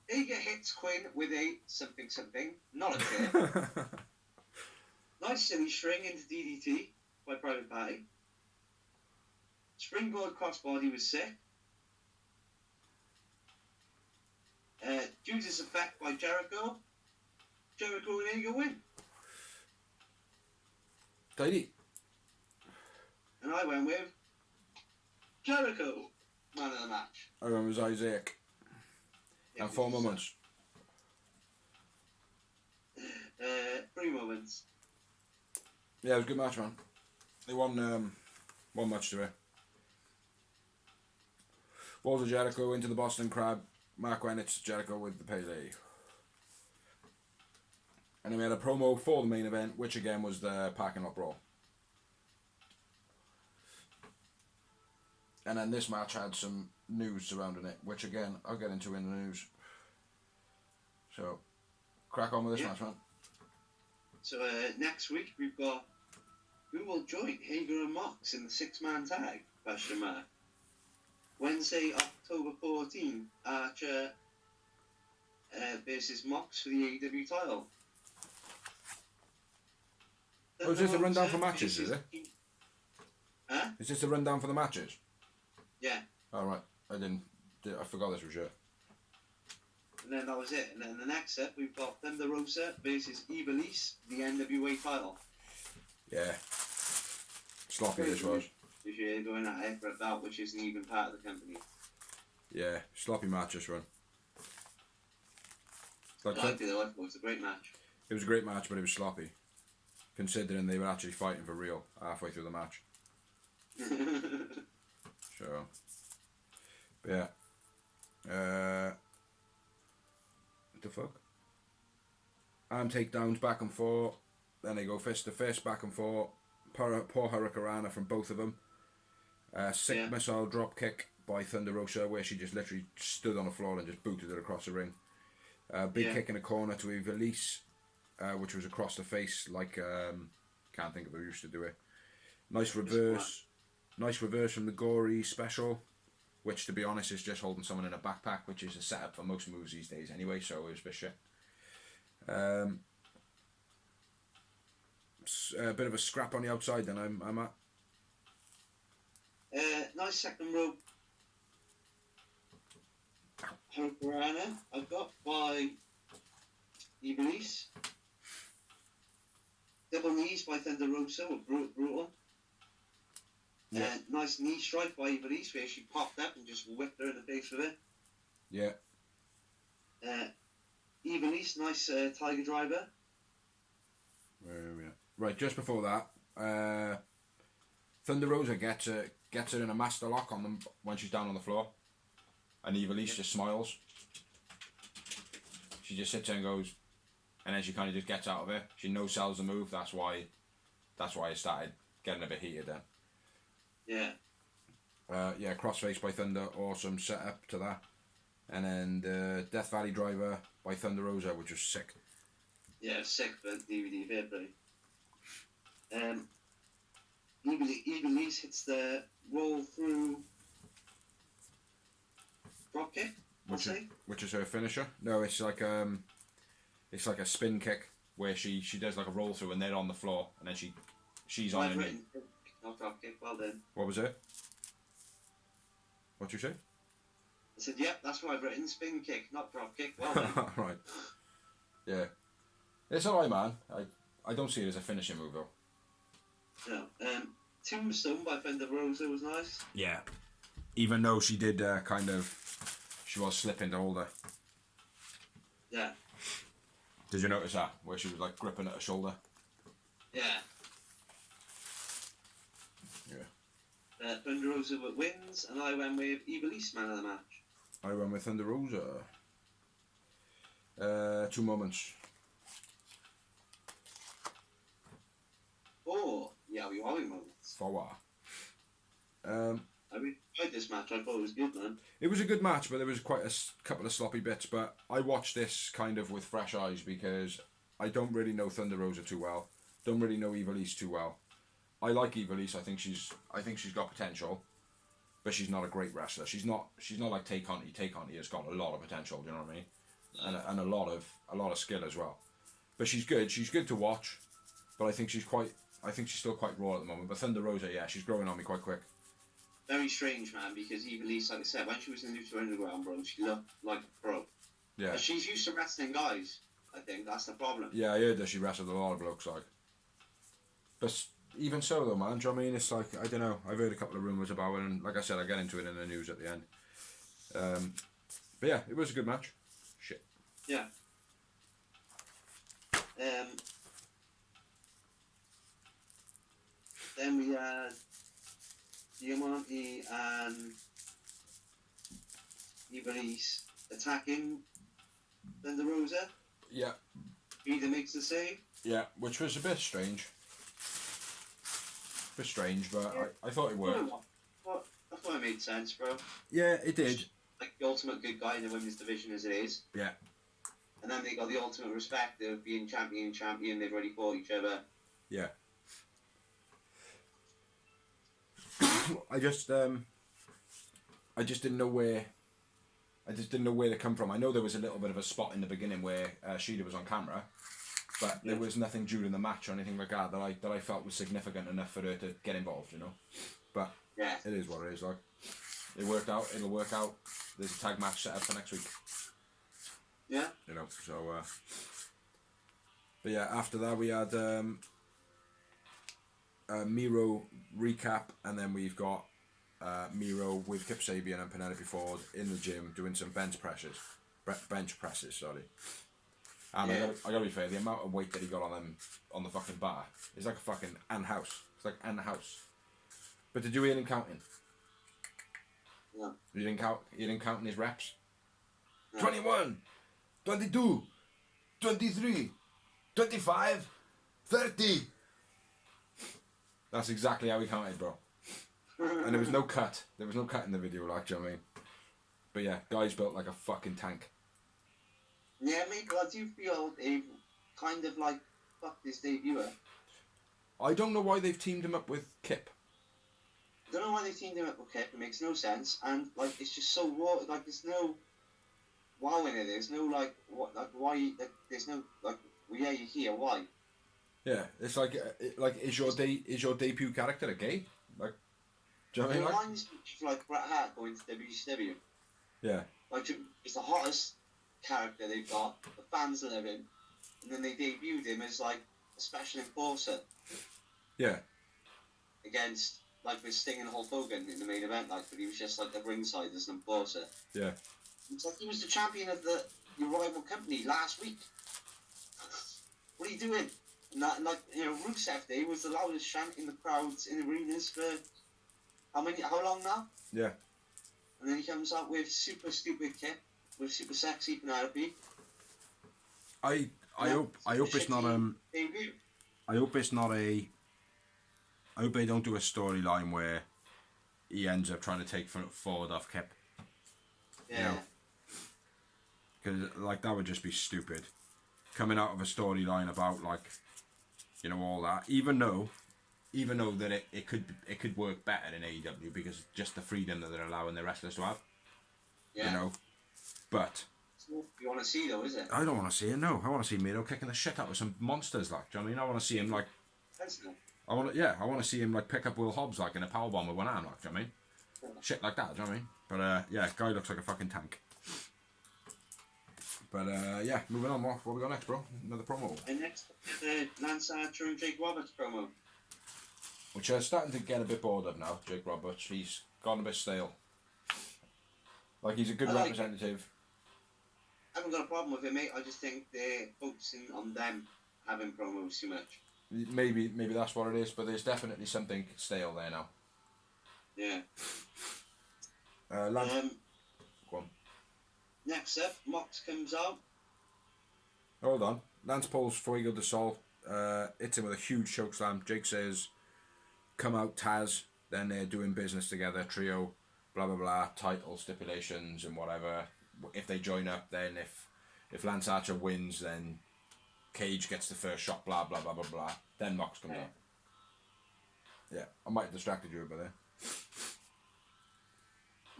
Hager hits Quinn with a something, not a chair. Nice silly string into DDT by Private Party. Springboard crossbody was sick. Judas effect by Jericho. Jericho and Hager win. Tidy. I went with Jericho, man of the match. I went with Isaac. Yeah, And 4 moments. 3 moments. Yeah, it was a good match, man. They won one match to it. Walls of Jericho into the Boston Crab. Mark Wennett's Jericho with the Pele. And then we had a promo for the main event, which again was the parking lot brawl. And then this match had some news surrounding it, which again I'll get into in the news. So, crack on with this match, man. So next week we've got who will join Hager and Mox in the 6-man tag? Question mark. Wednesday, October 14th, Archer versus Mox for the AEW title. Oh, is this a rundown for matches, is it? Huh? Is this a rundown for the matches? Yeah. Alright, I forgot this was it. And then that was it. And then the next set, we've got Thunder Rosa versus Ivelisse, the NWA title. Yeah. Sloppy this was. This year going at it for a belt which isn't even part of the company. Yeah, sloppy match this one. Like, I liked it though, I thought it was a great match. it was a great match, but it was sloppy. Considering they were actually fighting for real halfway through the match. So, but yeah. What the fuck? Arm takedowns back and forth. Then they go fist to fist, back and forth. Poor Hurricanrana from both of them. Sick missile drop kick by Thunder Rosa, where she just literally stood on the floor and just booted it across the ring. Big kick in the corner to Ivelisse, which was across the face, like can't think of who used to do it. Nice reverse from the Gory special, which to be honest is just holding someone in a backpack, which is a setup for most moves these days anyway. So it was a bit shit. A bit of a scrap on the outside. Then I'm at. Nice second rope Hurricanrana I've got by Ivelisse. Double knees by Thunder Rosa were brutal. Yeah. Nice knee strike by Ivelisse where she popped up and just whipped her in the face with it. Yeah. Ivelisse, nice tiger driver. Where are we at? Right, just before that, Thunder Rosa gets her in a master lock on them when she's down on the floor, and Ivelisse just smiles. She just sits there and goes, and then she kind of just gets out of it. She no-sells the move. That's why it started getting a bit heated then. Yeah. Crossface by Thunder, awesome setup to that, and then the Death Valley driver by Thunder Rosa, which was sick. Yeah, sick for DVD fair play. Ivelisse hits the roll through drop kick. Which is her finisher. No, it's like a spin kick where she does like a roll through and they're on the floor and then she's on it. Not drop kick. Well done. What was it? What you say? I said, yep, that's what I've written. Spin kick, not drop kick. Well done. Right. Yeah. It's alright, man. I don't see it as a finishing move though. No. Tombstone by Thunder Rosa was nice. Yeah. Even though she did she was slipping to hold her. Yeah. Did you notice that? Where she was like gripping at her shoulder? Yeah. Yeah. Thunder Rosa wins, and I went with Ivelisse man of the match. I went with Thunder Rosa. 2 moments. Oh, yeah, we are moments. For what? I really enjoyed this match. I thought it was good, man. It was a good match, but there was quite a couple of sloppy bits. But I watched this kind of with fresh eyes because I don't really know Thunder Rosa too well. Don't really know Ivelisse too well. I like Ivelisse. I think she's got potential, but she's not a great wrestler. She's not like Tay Conti. Tay Conti has got a lot of potential. Do you know what I mean? And a lot of skill as well. But she's good. She's good to watch. But I think she's still quite raw at the moment. But Thunder Rosa, yeah, she's growing on me quite quick. Very strange, man, because Ivelisse, like I said, when she was in Lucha Underground, bro, she looked like a pro. Yeah. But she's used to wrestling guys. I think that's the problem. Yeah, I heard that she wrestled a lot of blokes, like. But even so though, man, do you know what I mean? It's like, I don't know, I've heard a couple of rumours about it, and like I said, I'll get into it in the news at the end. But yeah, it was a good match. Shit. Yeah. Then we had Diamante and Iblis attacking Thunder Rosa. Yeah. Either makes the save. Yeah, which was a bit strange. Bit strange, but Yeah. I thought it worked. Well, I thought it made sense, bro. Yeah, it did. Like the ultimate good guy in the women's division as it is. Yeah. And then they got the ultimate respect of being champion. They've already fought each other. Yeah. I just didn't know where. I just didn't know where to come from. I know there was a little bit of a spot in the beginning where Sheila was on camera, but there was nothing during the match or anything like that that I felt was significant enough for her to get involved. You know, but Yeah. it is what it is. Like, it worked out. It'll work out. There's a tag match set up for next week. Yeah. You know, so. But yeah, after that we had Miro recap, and then we've got Miro with Kip Sabian and Penelope Ford in the gym doing some bench presses. Sorry. And Yeah. I gotta be fair, the amount of weight that he got on them on the fucking bar is like a fucking Ann House. It's like Ann House. But did you hear him counting? No. You didn't count. You didn't count in his reps. No. 21, 22, 23, 25, 30. That's exactly how he counted, bro. And there was no cut. There was no cut in the video, like, do you know what I mean? But yeah, guy's built like a fucking tank. Yeah, mate, I do feel they've kind of like fucked this debuter. I don't know why they've teamed him up with Kip. I don't know why they teamed him up with Kip. It makes no sense, and like it's just so raw. Like there's no wow in it. There's no like what like why. Like, there's no like well, yeah, you're here. Why? Yeah, it's like is your debut character a gay? Like, do you know what I It mean? Like, reminds me of like Bret Hart going to WCW. yeah, Like it's the hottest character they've got. The fans love him, and then they debuted him as like a special enforcer yeah, against like with Sting and Hulk Hogan in the main event. Like, but he was just like the ringside as an enforcer. yeah. It's like he was the champion of your rival company last week. What are you doing? And that, like, you know, Rusev Day was the loudest chant in the crowds in arenas for how long now? Yeah. And then he comes out with super stupid Kip, with super sexy Penelope. I hope it's not Debut. I hope it's not a. I hope they don't do a storyline where he ends up trying to take forward off Kip. Yeah. Because like that would just be stupid. Coming out of a storyline about like, you know, all that. Even though that it could work better in AEW because just the freedom that they're allowing their wrestlers to have. Yeah. You know, but. You want to see though, is it? I don't want to see it. No, I want to see Miro kicking the shit out of some monsters. Like, do you know what I mean? I want to see him like. Sensible. I want to see him like pick up Will Hobbs like in a powerbomb with one arm. Like, do you know what I mean? Shit like that. Do you know what I mean? But yeah, guy looks like a fucking tank. But yeah, moving on. What we got next, bro? Another promo. And next, the Lance Archer and Jake Roberts promo. Which I'm starting to get a bit bored of now, Jake Roberts. He's gone a bit stale. Like, he's a good representative. I haven't got a problem with it, mate. I just think they're focusing on them having promos too much. Maybe that's what it is, but there's definitely something stale there now. Yeah. Lance, go on. Next up, Mox comes out. Hold on. Lance pulls Fuego de Sol, hits him with a huge chokeslam. Jake says, "Come out, Taz." Then they're doing business together, trio, blah blah blah, title stipulations and whatever. If they join up, then if Lance Archer wins, then Cage gets the first shot, blah blah blah blah blah. Then Mox comes out. Yeah, I might have distracted you over there.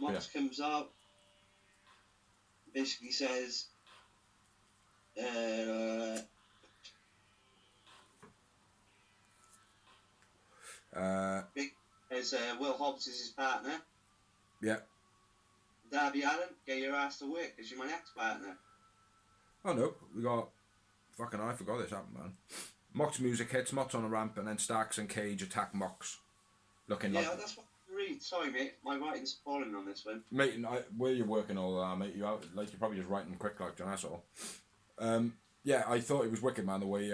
Mox comes out. Basically says, Will Hobbs is his partner. Yeah. Darby Allin, get your ass to work because you're my ex-partner. Oh no, we got fucking I forgot this happened, man. Mox music hits, Mox on the ramp, and then Starks and Cage attack Mox. Looking like... Yeah, that's what I read. Sorry, mate. My writing's falling on this one. Mate, where you working all that, mate? You're probably just writing quick like John, that's all. Yeah, I thought it was wicked, man, the way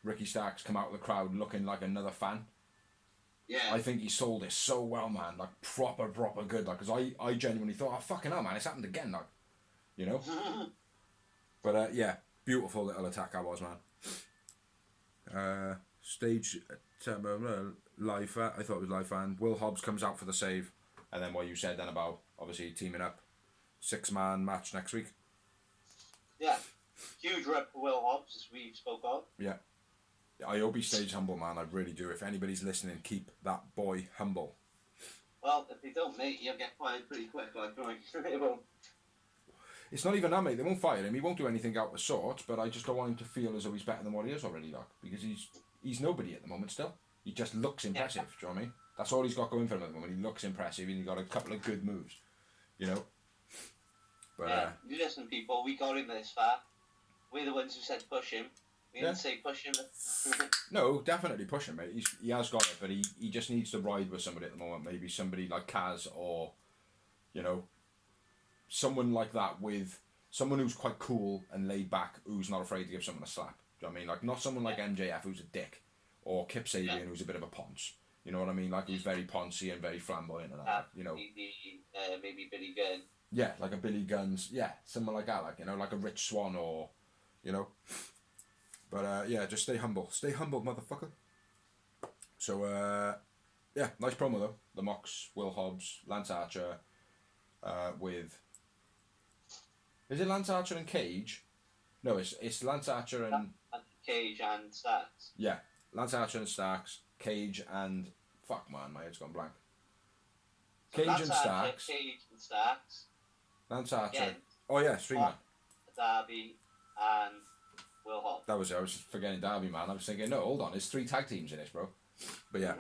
Ricky Starks come out of the crowd looking like another fan. Yeah. I think he sold it so well, man. Like, proper good. Like, because I genuinely thought, oh, fucking hell, man, it's happened again, like, you know? But, yeah, beautiful little attack that was, man. Stage live fan. I thought it was live fan. Will Hobbs comes out for the save. And then what you said then about, obviously, teaming up. 6-man match next week. Yeah. Huge rep for Will Hobbs, as we spoke of. Yeah. I hope he stays humble, man. I really do. If anybody's listening, keep that boy humble. Well, if they don't, mate, you'll get fired pretty quick, like, it won't. It's not even that, mate. They won't fire him. He won't do anything out of sorts, but I just don't want him to feel as though he's better than what he is already, like, because he's nobody at the moment still. He just looks impressive, do you know what I mean? That's all he's got going for him at the moment. He looks impressive, and he's got a couple of good moves, you know? But, yeah, you listen, people, we got him this far. We're the ones who said push him. We didn't say push him. No, definitely push him, mate. He has got it, but he just needs to ride with somebody at the moment. Maybe somebody like Kaz or, you know, someone like that with someone who's quite cool and laid back, who's not afraid to give someone a slap. Do you know what I mean? Like, not someone like MJF who's a dick, or Kip Sabian who's a bit of a ponce. You know what I mean? Like, who's very poncy and very flamboyant and that, you know. Maybe Billy Gunn. Yeah, like a Billy Gunn's, yeah, someone like that, like, you know, like a Rich Swann or, you know. But, yeah, just stay humble. Stay humble, motherfucker. So, yeah, nice promo, though. The Mox, Will Hobbs, Lance Archer, with... Is it Lance Archer and Cage? No, it's Lance Archer and... Cage and Starks. Yeah, Lance Archer and Starks, Cage and... Fuck, man, my head's gone blank. Cage and Starks. Cage and Starks. Lance Archer. Again, Oh, yeah, Street Man. Darby and Will Hobbs. That was it. I was forgetting Darby, man. I was thinking, no, hold on. There's 3 tag teams in this, bro. But yeah,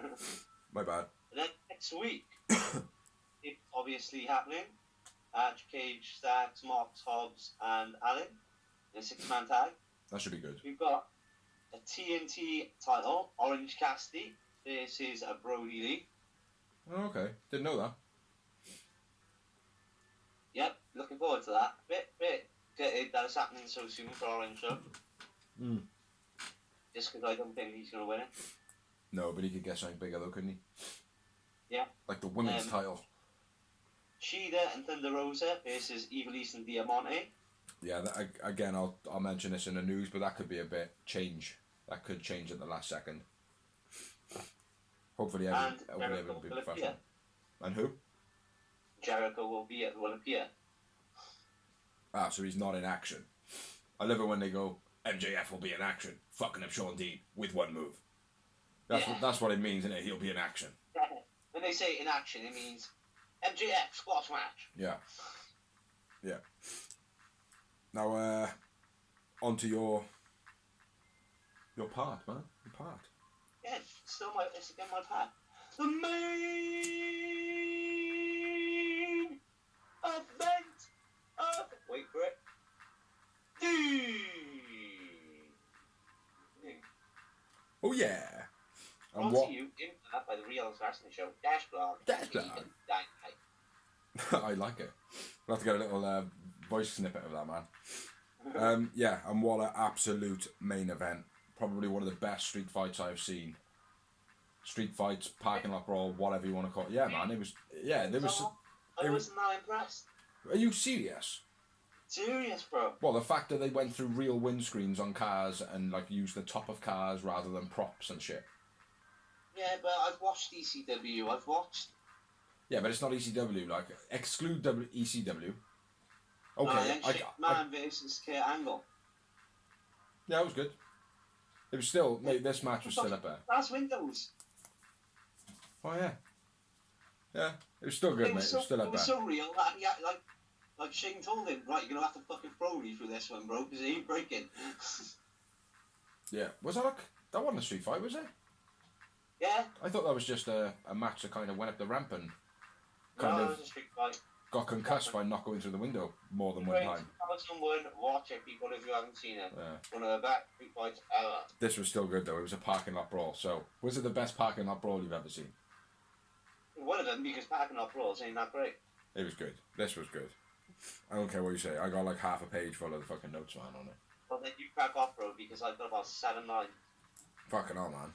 my bad. And then next week, it's obviously happening. Archer, Cage, Starks, Mox, Hobbs, and Allen in a 6-man tag. That should be good. We've got a TNT title, Orange Cassidy versus a Brody Lee. Oh, okay. Didn't know that. Yep, looking forward to that. Bit gutted that it's happening so soon for Orange though. Just because I don't think he's going to win it. No, but he could get something bigger though, couldn't he? Yeah. Like the women's title. Shida and Thunder Rosa versus Evilise and Diamante. Yeah, again, I'll mention this in the news, but that could be a bit change. That could change at the last second. Hopefully, everyone will be professional. And who? Jericho will appear. Ah, so he's not in action. I love it when they go, MJF will be in action, fucking up Sean Dean with one move. That's what it means, isn't it? He'll be in action. When they say in action, it means MJF squash match. Yeah. Yeah. Now, on to your part, man. Your part. Yeah, it's again my part. The main event of, wait for it, Oh yeah. And brought to you in part by the Real Wrestling Show Dash Blog. Dynamite. I like it. We'll have to get a little voice snippet of that, man. Yeah, and what an absolute main event. Probably one of the best street fights I've seen. Street fights, parking lot brawl, whatever you want to call it. Yeah, man, it was... Yeah, there was... I wasn't that impressed. Are you serious? Serious, bro. Well, the fact that they went through real windscreens on cars and, like, used the top of cars rather than props and shit. Yeah, but I've watched ECW. I've watched... Yeah, but it's not ECW. Like, exclude ECW. Okay, Man versus Kurt Angle. Yeah, it was good. It was still... Mate, this match was still up there. That's Windows. Oh, yeah. Yeah, it was still good, mate. It was still up there. It was so real that, yeah, like Shane told him, right, you're going to have to fucking throw me through this one, bro, because it ain't breaking. Yeah. Was that like... That wasn't a street fight, was it? Yeah. I thought that was just a match that kind of went up the ramp and... No, it was a street fight. got concussed by not going through the window more than one time. Someone watch it, people, if you haven't seen it. Yeah. One of the best big fights ever. This was still good though. It was a parking lot brawl. So, was it the best parking lot brawl you've ever seen? One of them, because parking lot brawls ain't that great. It was good. This was good. I don't care what you say. I got like half a page full of the fucking notes, man, on it. Well, then you crack off, bro, because I've got about 7 lines. Fucking hell, man.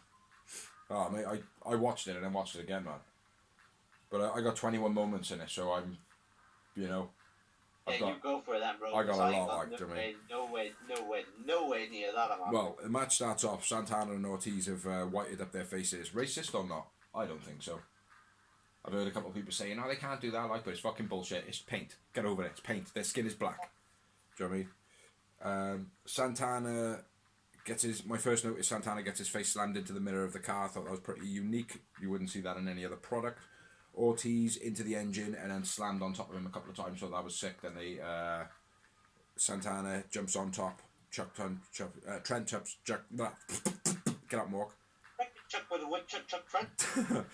Oh, mate, I watched it and then watched it again, man. But I got 21 moments in it, so I'm, you know. Yeah, you go for it then, bro. I got a lot, like, no way near that amount. Well, the match starts off. Santana and Ortiz have whited up their faces. Racist or not? I don't think so. I've heard a couple of people saying, "No, they can't do that." Like, but it's fucking bullshit. It's paint. Get over it. It's paint. Their skin is black. Do you know what I mean? Santana gets his. My first note is Santana gets his face slammed into the mirror of the car. I thought that was pretty unique. You wouldn't see that in any other product. Ortiz into the engine and then slammed on top of him a couple of times, so that was sick. Then they Santana jumps on top. Trent jumps. Get up, Mork. Chuck with a woodchuck, Trent.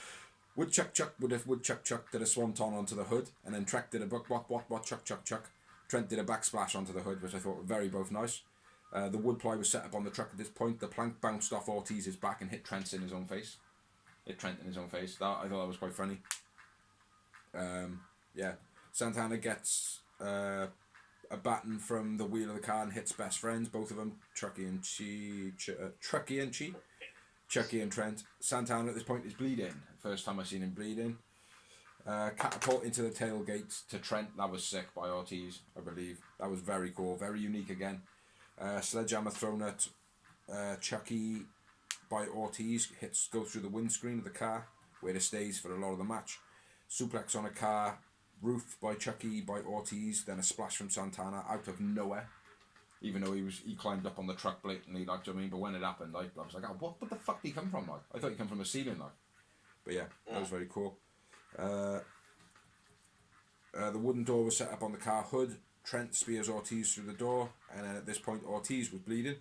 Woodchuck with a woodchuck did a swanton onto the hood, and then Trek did a what chuck. Trent did a backsplash onto the hood, which I thought were very both nice. The wood ply was set up on the truck at this point. The plank bounced off Ortiz's back and hit Trent in his own face. I thought that was quite funny. Yeah, Santana gets a baton from the wheel of the car and hits best friends, both of them, Chucky and Trent. Santana at this point is bleeding. First time I've seen him bleeding. Catapult into the tailgate to Trent. That was sick by Ortiz, I believe. That was very cool, very unique again. Sledgehammer thrown at Chucky by Ortiz. Goes through the windscreen of the car, where it stays for a lot of the match. Suplex on a car roof by Chucky by Ortiz. Then a splash from Santana out of nowhere. Even though he climbed up on the truck blatantly, like, do you know what I mean? But when it happened, I was like, oh, what the fuck did he come from, like? I thought he came from the ceiling, like. But yeah, that was very cool. The wooden door was set up on the car hood. Trent spears Ortiz through the door, and then at this point, Ortiz was bleeding.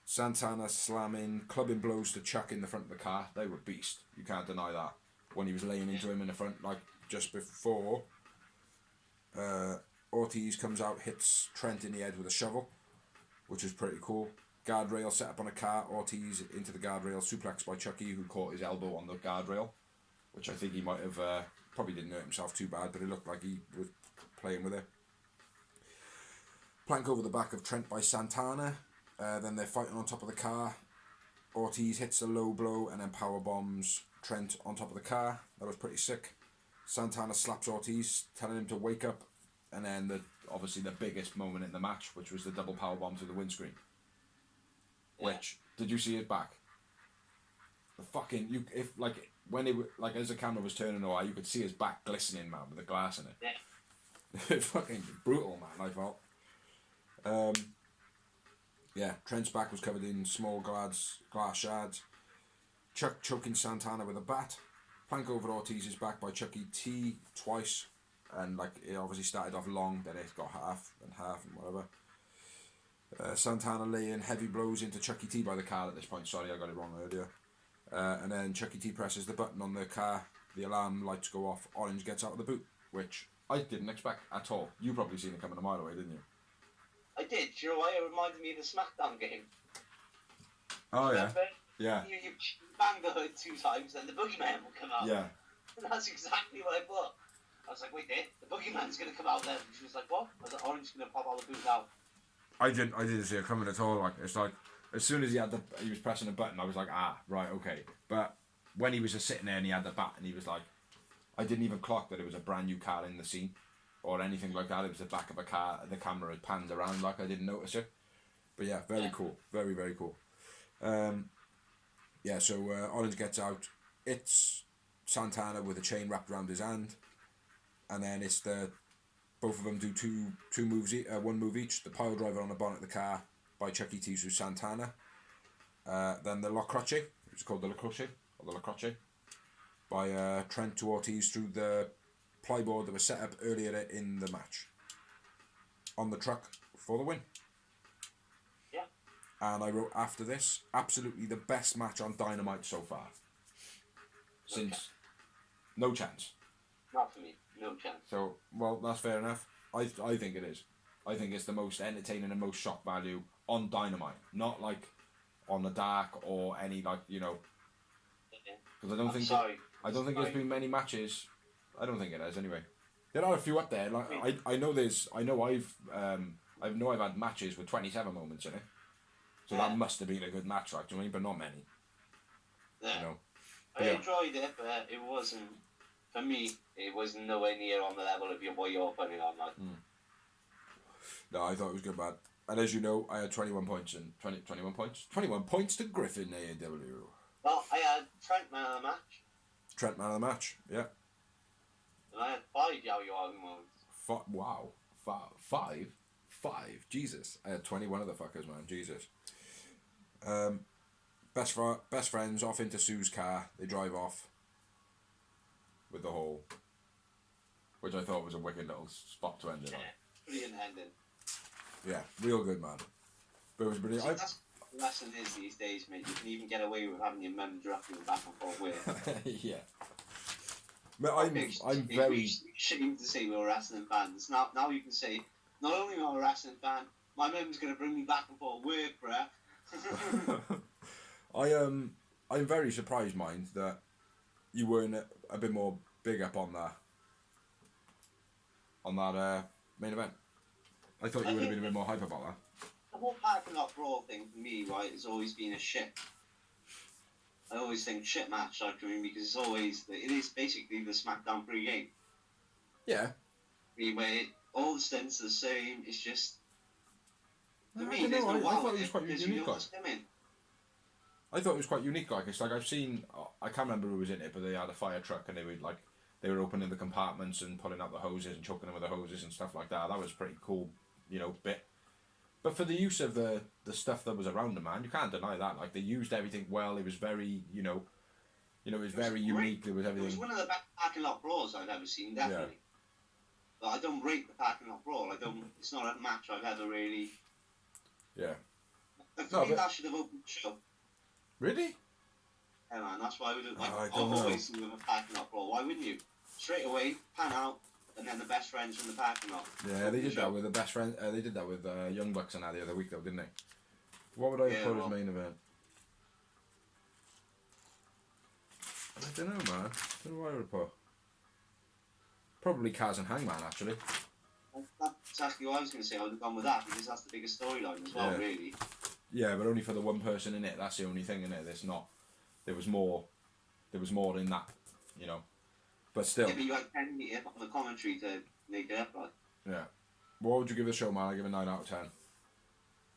Santana slamming, clubbing blows to Chuck in the front of the car. They were beast. You can't deny that. When he was laying into him in the front, like, just before, Ortiz comes out, hits Trent in the head with a shovel, which is pretty cool. Guardrail set up on a car, Ortiz into the guardrail, suplex by Chucky, who caught his elbow on the guardrail, which I think he might have, probably didn't hurt himself too bad, but it looked like he was playing with it. Plank over the back of Trent by Santana, then they're fighting on top of the car. Ortiz hits a low blow and then power bombs Trent on top of the car. That was pretty sick. Santana slaps Ortiz, telling him to wake up, and then obviously the biggest moment in the match, which was the double power bomb to the windscreen. Yeah. Which, did you see his back? The fucking as the camera was turning away, you could see his back glistening, man, with the glass in it. Yeah. It's fucking brutal, man. I felt. Yeah, Trent's back was covered in small glass shards. Chuck choking Santana with a bat. Plank over Ortiz's back by Chucky T twice, and like it obviously started off long, then it got half and whatever. Santana laying heavy blows into Chucky T by the car at this point. Sorry, I got it wrong earlier. And then Chucky T presses the button on the car. The alarm lights go off. Orange gets out of the boot, which I didn't expect at all. You probably seen it coming a mile away, didn't you? I did. Do you know why? It reminded me of the SmackDown game. Oh, yeah. Remember? Yeah. You bang the hood 2 times, and the boogeyman will come out. Yeah. And that's exactly what I thought. I was like, wait there, the boogeyman's going to come out then. And she was like, what? I was like, Orange's going to pop out the boot now. I didn't see it coming at all. Like, it's like, as soon as he was pressing the button, I was like, right, okay. But when he was just sitting there and he had the bat and he was like, I didn't even clock that it was a brand new car in the scene or anything like that. It was the back of a car. The camera had panned around, like I didn't notice it. But yeah, very cool. Very, very cool. Yeah, so Orange gets out. It's Santana with a chain wrapped around his hand. And then it's both of them do two moves, one move each. The pile driver on the bonnet of the car by Chucky T through Santana. Then the La Croce, it's called the La Croce, or the La Croce, by Trent to Ortiz through the plyboard that was set up earlier in the match. On the truck for the win. Yeah. And I wrote after this, absolutely the best match on Dynamite so far. Since no chance. Not for me. No chance. So, well, that's fair enough. I think it is. I think it's the most entertaining and most shock value on Dynamite, not like on the Dark or any because I don't think I don't think there's been many matches. I don't think it has anyway. There are a few up there. Like I know I've had matches with 27 moments in it, so that must have been a good match, like, do you know what I mean? But not many. Yeah. You know. I enjoyed it, but it wasn't, for me, it was nowhere near on the level of what you're putting on. Like. No, I thought it was good, man. And as you know, I had 21 points and 21 points. 21 points to Griffin, AEW. Well, I had Trent man of the match. Trent man of the match, yeah. And I had 5 Yowie moments. Wow. Five. Jesus. I had 21 of the fuckers, man. Jesus. Best friends off into Sue's car. They drive off with the whole, which I thought was a wicked little spot to end it on. Brilliant ending. Yeah, real good, man. But it was brilliant. That's what the lesson is these days, mate. You can even get away with having your mum drop you back and forth with. Yeah. But I'm very ashamed to say we're wrestling fans. Now you can say, not only am I a wrestling fan, my mum's gonna bring me back and forth work, bruh. I'm very surprised, mind, that you weren't a bit more big up on that main event. I thought you would have been a bit more hype about that. The whole parking lot brawl thing for me, right, has always been a shit. I always think shit match, like, I mean, because it is basically the SmackDown pre-game. Yeah. I mean, where all the stints are the same, it's just, to I me, don't there's know, no I wow thought it in was quite because unique, you know like. what's coming. I thought it was quite unique, like, it's like I've seen, I can't remember who was in it, but they had a fire truck and they were opening the compartments and pulling out the hoses and choking them with the hoses and stuff like that. That was a pretty cool, bit. But for the use of the stuff that was around the man, you can't deny that. Like, they used everything well. It was very, it was very unique. There was everything. It was one of the best parking lot brawls I've ever seen, definitely. Yeah. But I don't rate the parking lot brawl. It's not a match I've ever really. Yeah. I think that should have opened the show. Really? Yeah, man. That's why I would have. I don't know. Always with a parking lot brawl. Why wouldn't you? Straight away, pan out. And then the best friends from the parking lot. Yeah, they did that with the best friend. They did that with Young Bucks and that the other week, though, didn't they? What would I have put as main event? I don't know, man. What do I would have put? Probably Kaz and Hangman, actually. That's exactly what I was going to say. I would have gone with that because that's the biggest storyline as well, really. Yeah, but only for the one person in it. That's the only thing in it. There's not. There was more in that, But still. Yeah, but you had Kenny on the commentary to make it up, like. Yeah. What would you give the show, man? I give it a 9 out of 10.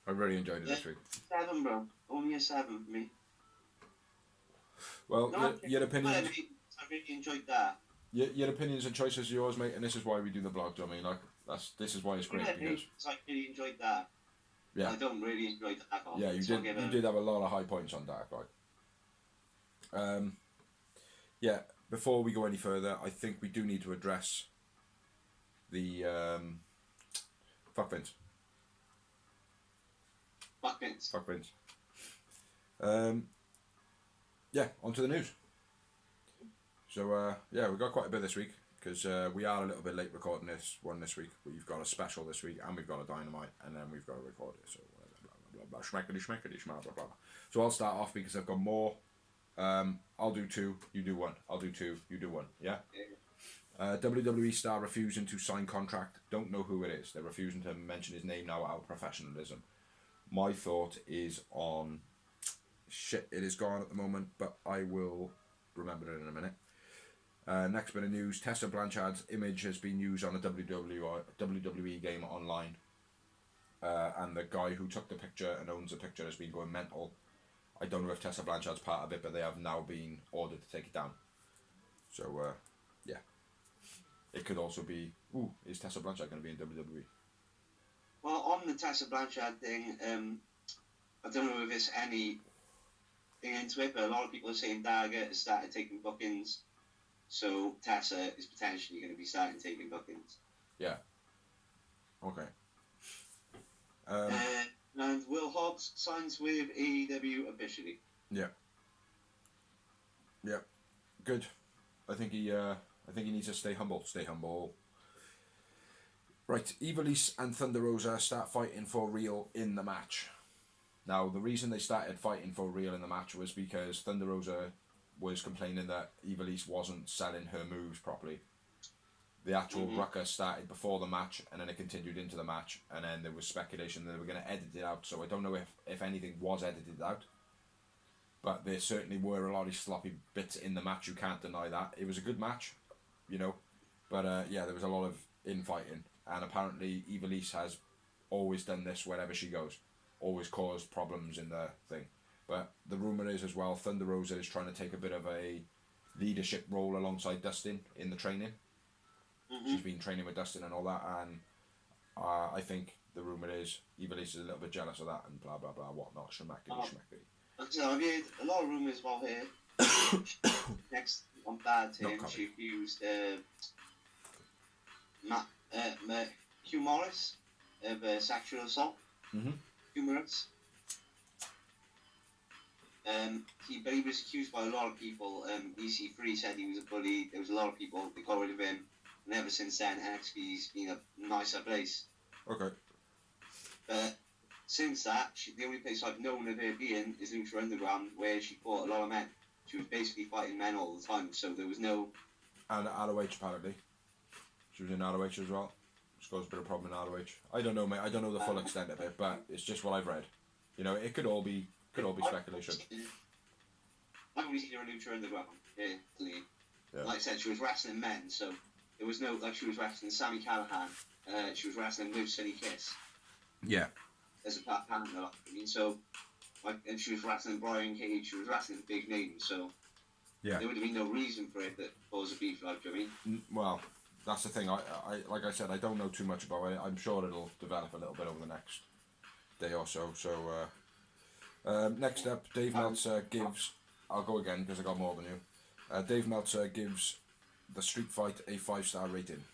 I really enjoyed it this week. 7, bro. Only a 7 for me. Well, your opinions. I really enjoyed that. Your opinions and choices are yours, mate, and this is why we do the blog. Do you know what I mean? Like, this is why it's great because. I really enjoyed that. Yeah. I don't really enjoy Dark. Yeah, you did have a lot of high points on Dark, like. Yeah. Before we go any further, I think we do need to address the fuck Vince. Fuck Vince. Fuck Vince. Yeah, on to the news. So, we've got quite a bit this week because we are a little bit late recording this one this week. We've got a special this week and we've got a Dynamite and then we've got to record it. So, blah, blah, blah, schmeckety, blah, blah, blah. So I'll start off because I've got more. I'll do 2, you do 1. I'll do 2, you do 1. Yeah? WWE star refusing to sign contract. Don't know who it is. They're refusing to mention his name now out of professionalism. My thought is on... Shit, it is gone at the moment, but I will remember it in a minute. Next bit of news. Tessa Blanchard's image has been used on a WWE game online. And the guy who took the picture and owns the picture has been going mental. I don't know if Tessa Blanchard's part of it, but they have now been ordered to take it down. So, yeah. It could also be, is Tessa Blanchard going to be in WWE? Well, on the Tessa Blanchard thing, I don't know if there's any thing into it, but a lot of people are saying Dagger has started taking bookings, so Tessa is potentially going to be starting taking bookings. Yeah. Okay. And Will Hobbs signs with AEW officially. Yeah. Yeah. Good. I think he I think he needs to stay humble. Stay humble. Right, Ivelisse and Thunder Rosa start fighting for real in the match. Now, the reason they started fighting for real in the match was because Thunder Rosa was complaining that Ivelisse wasn't selling her moves properly. The actual ruckus started before the match, and then it continued into the match, and then there was speculation that they were going to edit it out, so I don't know if anything was edited out, but there certainly were a lot of sloppy bits in the match, you can't deny that. It was a good match, you know, but yeah, there was a lot of infighting, and apparently Ivelisse has always done this wherever she goes, always caused problems in the thing. But the rumour is as well, Thunder Rosa is trying to take a bit of a leadership role alongside Dustin in the training. She's been training with Dustin and all that, and I think the rumour is Ivelisse is a little bit jealous of that and blah blah blah whatnot. Schmackety. So I've heard a lot of rumours about her. Next on bad terms, she accused Hugh Morris of sexual assault. Hugh Morris. He was accused by a lot of people. EC3 said he was a bully. There was a lot of people that got rid of him. And ever since then, NXT's been a nicer place. Okay. But since that, the only place I've known of her being is Lucha Underground, where she fought a lot of men. She was basically fighting men all the time, so there was no... And ROH, apparently. She was in ROH as well. She's caused a bit of problem in ROH. I don't know, mate. I don't know the full extent of it, but it's just what I've read. You know, it could all be speculation. I've only seen her in Lucha Underground. Yeah. Like I said, she was wrestling men, so there was no... Like, she was wrestling Sami Callihan. She was wrestling with Sunny Kiss. Yeah. As a partner, I mean, so... Like, and she was wrestling Brian Cage. She was wrestling big names, so... Yeah. There would have been no reason for it that caused a beef, like, do you know what I mean? Well, that's the thing. I like I said, I don't know too much about it. I'm sure it'll develop a little bit over the next day or so. So, next up, Dave Meltzer gives... I'll go again because I got more than you. Dave Meltzer gives the Street Fight a 5-star rating.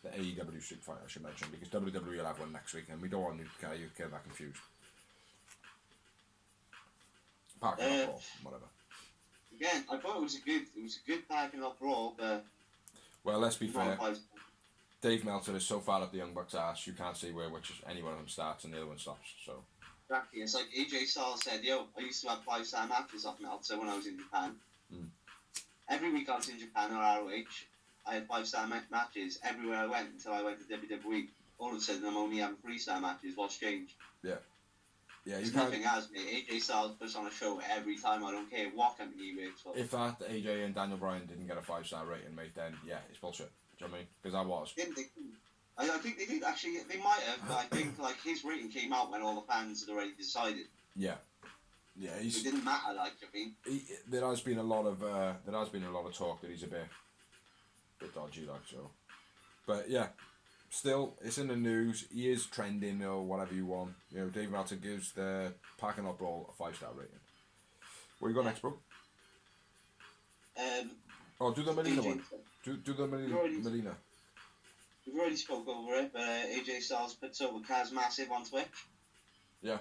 The AEW Street Fight, I should mention, because WWE will have one next week, and we don't want you to get that confused. Parking lot brawl, whatever. Again, I thought it was a good parking lot brawl, but... Well, let's be fair. Dave Meltzer is so far up the Young Bucks' ass, you can't see which any one of them starts and the other one stops. So. Exactly. It's like AJ Styles said, yo, I used to have 5-star matches off Meltzer when I was in Japan. Every week I was in Japan or ROH, I had 5-star matches everywhere I went until I went to WWE. All of a sudden, I'm only having 3-star matches. What's changed? Yeah. Yeah, you can't. Nothing has, mate. AJ Styles puts on a show every time. I don't care what company he works for. If that AJ and Daniel Bryan didn't get a 5-star rating, mate, then yeah, it's bullshit. Do you know what I mean? Because that was. Didn't they? I think they did actually. They might have, but I think like his rating came out when all the fans had already decided. Yeah. Yeah, it didn't matter. Like I mean, there has been a lot of talk that he's a bit dodgy, like so. But yeah, still, it's in the news. He is trending or whatever you want. You know, Dave Meltzer gives the Parking Lot Brawl a 5-star rating. What you got next, bro? Do the Melina one. Do the Melina. We've already spoke over it, but AJ Styles puts over Kaz Massive on Twitch. Yeah.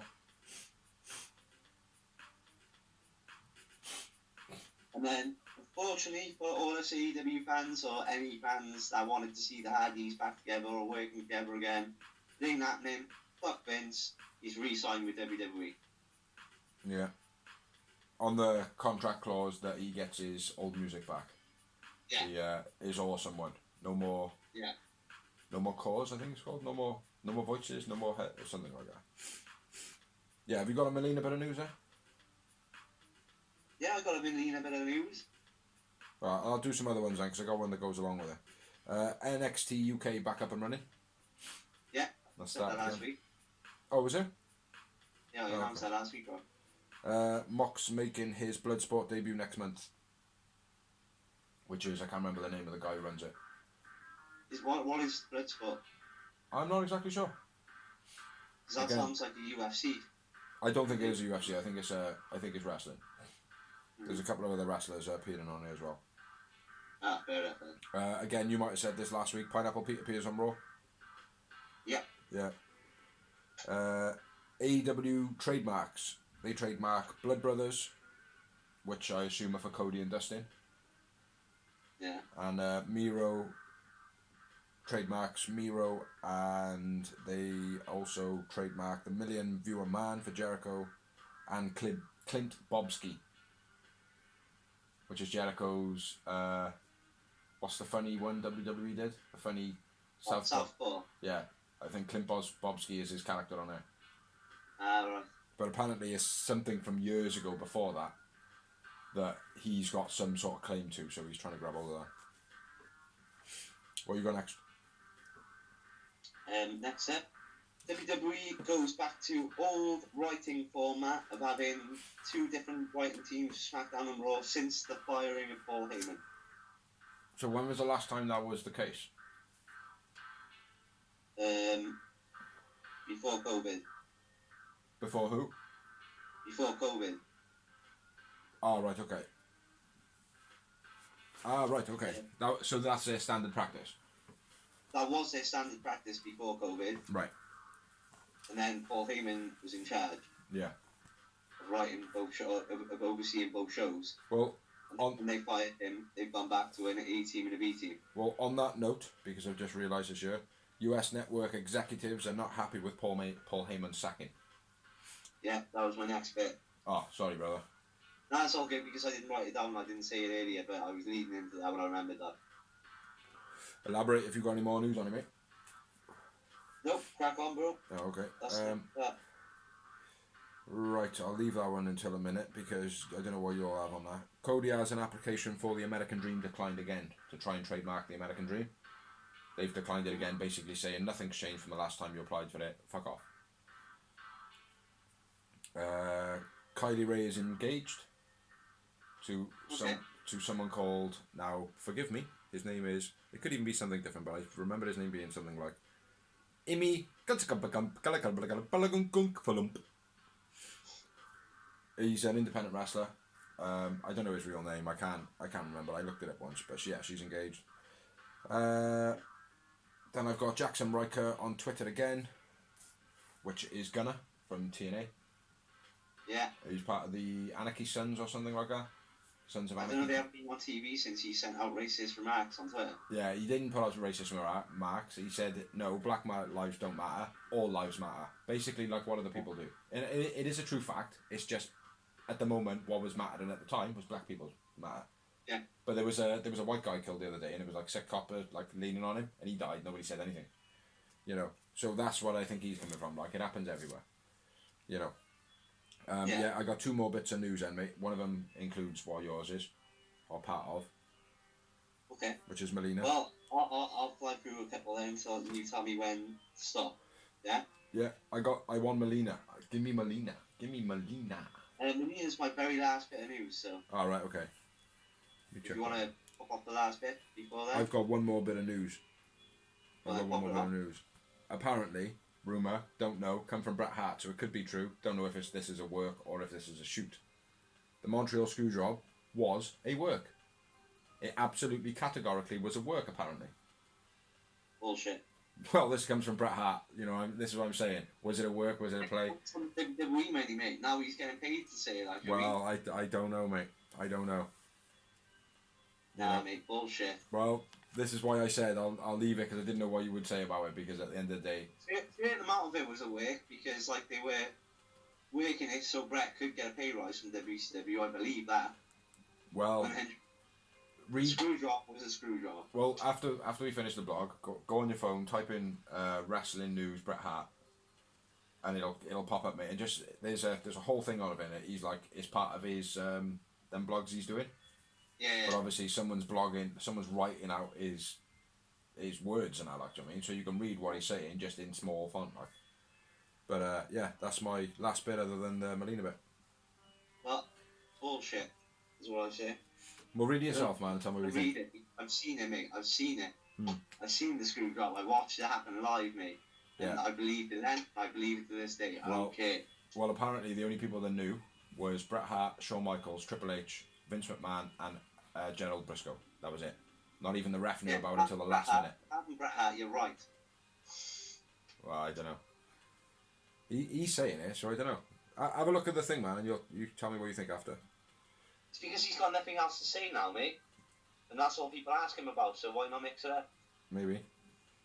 And then, unfortunately, for all us AEW fans or any fans that wanted to see the Hardys back together or working together again, it ain't happening. Fuck Vince. He's re-signed with WWE. Yeah. On the contract clause that he gets his old music back. Yeah. His awesome one. No more. Yeah. No more cause, I think it's called. No more voices, no more head, or something like that. Yeah, have you got a Melina bit of news there? Yeah, I got a Melina bit of news. Right, I'll do some other ones then, because I got one that goes along with it. NXT UK back up and running. Yeah, that's that last week. Oh, was it? Yeah, I announced that last week, bro. Mox making his Bloodsport debut next month. Which is, I can't remember the name of the guy who runs it. What is Bloodsport? I'm not exactly sure. Because that sounds like the UFC. I don't think it is a UFC. I think it's wrestling. There's a couple of other wrestlers appearing on it as well. Ah, fair enough. Again, you might have said this last week. Pineapple Pete appears on Raw. Yeah. Yeah. AEW trademarks. They trademark Blood Brothers, which I assume are for Cody and Dustin. Yeah. And Miro trademarks Miro, and they also trademark the Million Viewer Man for Jericho, and Clint Bobski, which is Jericho's. What's the funny one WWE did? The funny Southpaw. Yeah, I think Clint Bobski is his character on there. Right. But apparently it's something from years ago before that he's got some sort of claim to, so he's trying to grab hold of that. What you got next? Next up, WWE goes back to old writing format of having two different writing teams, SmackDown and Raw, since the firing of Paul Heyman. So when was the last time that was the case? Before COVID. Before who? Before COVID. Oh, right, okay. Right, okay. So that's their standard practice? That was their standard practice before COVID. Right. And then Paul Heyman was in charge. Yeah. Of writing both of overseeing both shows. Well, when they fired him, they've gone back to an A team and a B team. Well, on that note, because I've just realised this year, US network executives are not happy with Paul Heyman's sacking. Yeah, that was my next bit. Oh, sorry, brother. No, that's all good because I didn't write it down. I didn't say it earlier, but I was leading into that when I remembered that. Elaborate if you've got any more news on it, mate. Nope, crack on, bro. Oh, okay. That's that. Right, I'll leave that one until a minute because I don't know what you all have on that. Cody has an application for the American Dream declined again to try and trademark the American Dream. They've declined it again, basically saying nothing's changed from the last time you applied for it. Fuck off. Kylie Ray is engaged to someone called, now forgive me, his name is, it could even be something different, but I remember his name being something like Imi. He's an independent wrestler. I don't know his real name. I can't remember. I looked it up once, but yeah, she's engaged. Then I've got Jackson Riker on Twitter again, which is Gunner from TNA. Yeah. He's part of the Anarchy Sons or something like that. Sons of Anarchy. I don't know, they haven't been on TV since he sent out racist remarks on Twitter. Yeah, he didn't put out racist remarks. He said, no, black lives don't matter. All lives matter. Basically, like what other people do. And it is a true fact. It's just, at the moment, what was mattering at the time was black people matter. Yeah. But there was a white guy killed the other day, and it was like sick copper like leaning on him, and he died. Nobody said anything. You know, so that's what I think he's coming from. Like, it happens everywhere. You know. Yeah, I got two more bits of news then, mate. One of them includes what yours is, or part of. Okay. Which is Melina. Well, I'll fly through a couple then, so you tell me when to stop. Yeah? Yeah, I want Melina. Give me Melina. Melina's my very last bit of news, so... Alright, okay. If you want to pop off the last bit before that? I've got one more bit of news. Apparently, rumour, don't know, come from Bret Hart, so it could be true. Don't know if this is a work or if this is a shoot. The Montreal Screwjob was a work. It absolutely categorically was a work, apparently. Bullshit. Well, this comes from Bret Hart. You know, this is what I'm saying. Was it a work? Was it a play? The remedy, mate. Now he's getting paid to say that. Well, I don't know, mate. I don't know. Nah, mate, bullshit. Well, this is why I said I'll leave it, because I didn't know what you would say about it, because at the end of the day... The amount of it was a work, because like they were working it so Bret could get a pay rise from WCW, I believe that. Well... Screwjob was a screwjob. Well, after we finish the blog, go on your phone, type in wrestling news Bret Hart, and it'll pop up, mate. And just there's a whole thing on it in it. He's like, it's part of his them blogs he's doing. Yeah. But obviously, someone's writing out his words and that, like, do you know what I mean? So you can read what he's saying just in small font, like. But yeah, that's my last bit, other than the Melina bit. Well, bullshit is what I say. Well, read it yourself, man, and tell me what you think. Read it. I've seen it, mate. I've seen it. I've seen the screw drop. I watched it happen live, mate. And I believed it then. I believe it to this day. I don't care. Well, apparently the only people that knew was Bret Hart, Shawn Michaels, Triple H, Vince McMahon, and Gerald Briscoe. That was it. Not even the ref knew about it until the last minute. Bret Hart, you're right. Well, I don't know. He's saying it, so I don't know. Have a look at the thing, man, and you tell me what you think after. It's because he's got nothing else to say now, mate. And that's all people ask him about, so why not mix it up? Maybe.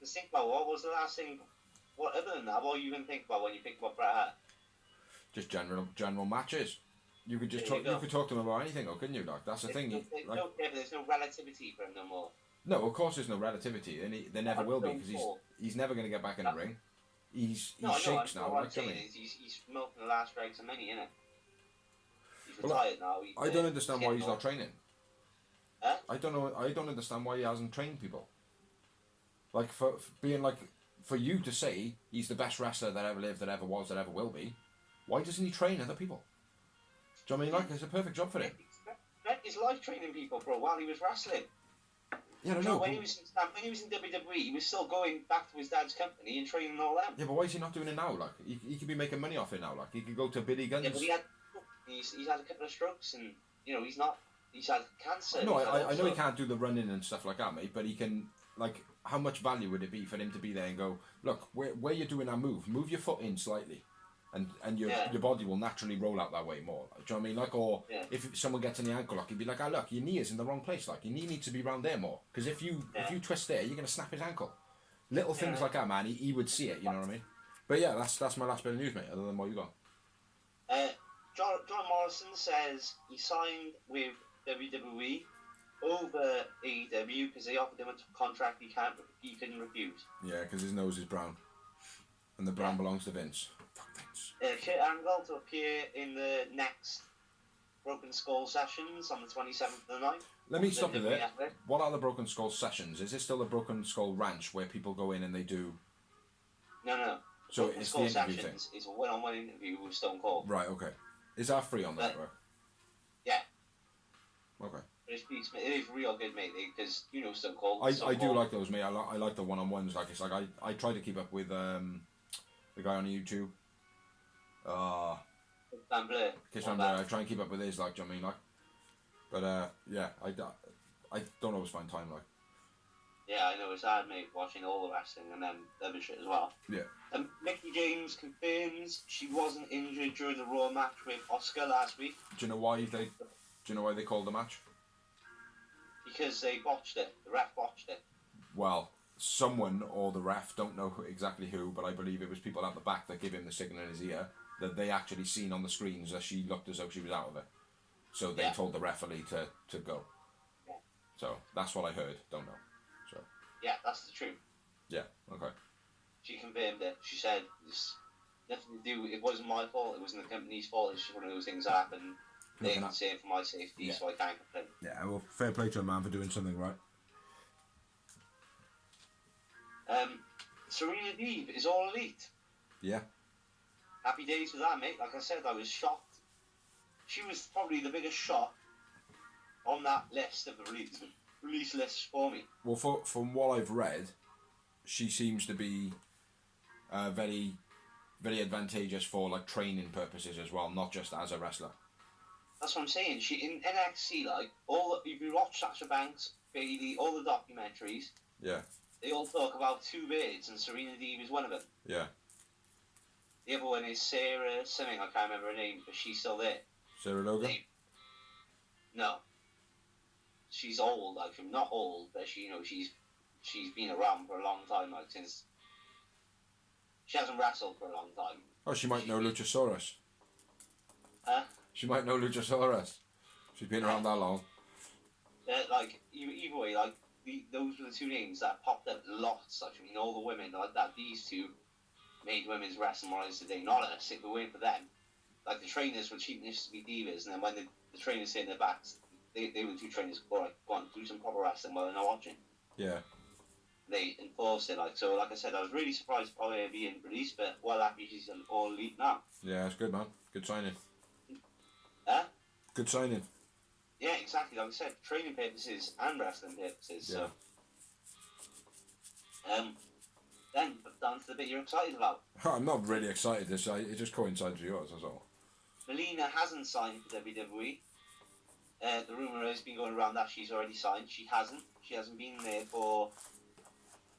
Just think about what was the last thing, what other than that, what you even think about when you think about Bret Hart? Just general matches. You could just There you talk. You go. could talk to him about anything, or couldn't you? Like that's the thing. There's no relativity for him no more. No, of course there's no relativity, and there never will be because he's never going to get back in the ring. He's shakes now. What I'm saying is he's milking the last dregs of many, innit? He's retired now. I don't understand why he's not training. Huh? I don't know. I don't understand why he hasn't trained people. Like for being like for you to say he's the best wrestler that ever lived, that ever was, that ever will be. Why doesn't he train other people? Do you know what I mean? Like it's a perfect job for him. Spent his life training people, bro, while he was wrestling. Yeah, I know. When he was in WWE, he was still going back to his dad's company and training all them. Yeah, but why is he not doing it now? Like he could be making money off it now. Like he could go to Billy Gunn's. Yeah, but he's had a couple of strokes, and he's had cancer. No, I know he can't do the running and stuff like that, mate. But he can. Like, how much value would it be for him to be there and go, look, where you're doing that move your foot in slightly, and your body will naturally roll out that way more. Do you know what I mean? Like, or if someone gets in the ankle lock, he'd be like, oh look, your knee is in the wrong place. Like your knee needs to be round there more. Because if you twist there, you're gonna snap his ankle. Little things like that, man. He would see it. You know what I mean? But yeah, that's my last bit of news, mate. Other than what you got. John Morrison says he signed with WWE over AEW because they offered him a contract he couldn't refuse. Yeah, because his nose is brown, and the brown belongs to Vince. Fuck Vince. Kurt Angle to appear in the next Broken Skull sessions on the 27th of the 9th. Let me stop you there. What are the Broken Skull sessions? Is it still the Broken Skull Ranch where people go in and they do? No. So Broken it's Skull the interview sessions is a one-on-one interview with Stone Cold. Right. Okay. Is that free on the network? Yeah. Okay. It is real good, mate, because Stone Cold. I do like those, mate. I like the one-on-ones. Like it's like I try to keep up with the guy on YouTube. Van Blair. I try and keep up with his, like, do you know what I mean, like. But yeah, I don't always find time, like. Yeah, I know it's hard, mate, watching all the wrestling and then the other shit as well. Yeah. Mickie James confirms she wasn't injured during the Raw match with Oscar last week. Do you know why they called the match? Because they botched it. The ref botched it. Well, someone or the ref, don't know exactly who, but I believe it was people at the back that gave him the signal in his ear that they actually seen on the screens that she looked as though she was out of it. So they told the referee to go. Yeah. So that's what I heard. Don't know. So. Yeah, that's the truth. Yeah. Okay. She confirmed it. She said it's nothing to do. It wasn't my fault. It wasn't the company's fault. It's just one of those things that happen. They didn't say it for my safety, so I can't complain. Yeah, well, fair play to a man for doing something right. Serena Deeb is All Elite. Yeah. Happy days with that, mate. Like I said, I was shocked. She was probably the biggest shot on that list of the release lists for me. Well, from what I've read, she seems to be very, very advantageous for like training purposes as well, not just as a wrestler. That's what I'm saying. She in NXT, like if you watch Sasha Banks, Bayley, all the documentaries, they all talk about two birds, and Serena Deeb is one of them. Yeah. The other one is Sarah something, I can't remember her name, but she's still there. Sarah Logan? No. She's old, like not old, but she's been around for a long time, like since she hasn't wrestled for a long time. Oh, she might know Luchasaurus. Huh? She might know Luchasaurus. She's been around that long. Like either way, like those were the two names that popped up lots. Like all the women like that. These two made women's wrestling what it is today. Not us. If we went for them, like the trainers were cheating us to be divas, and then when the trainers sit in their backs, they were the two trainers go like, go on, do some proper wrestling while they're not watching. Yeah. They enforced it, like, so like I said, I was really surprised probably being released, but well happy she's an All Elite now. Yeah, it's good, man. Good signing. Huh? Good signing. Yeah, exactly. Like I said, training purposes and wrestling purposes. Yeah. So, then down to the bit you're excited about. I'm not really excited. It just coincides with yours, that's all. Melina hasn't signed for WWE. The rumour has been going around that she's already signed. She hasn't. She hasn't been there for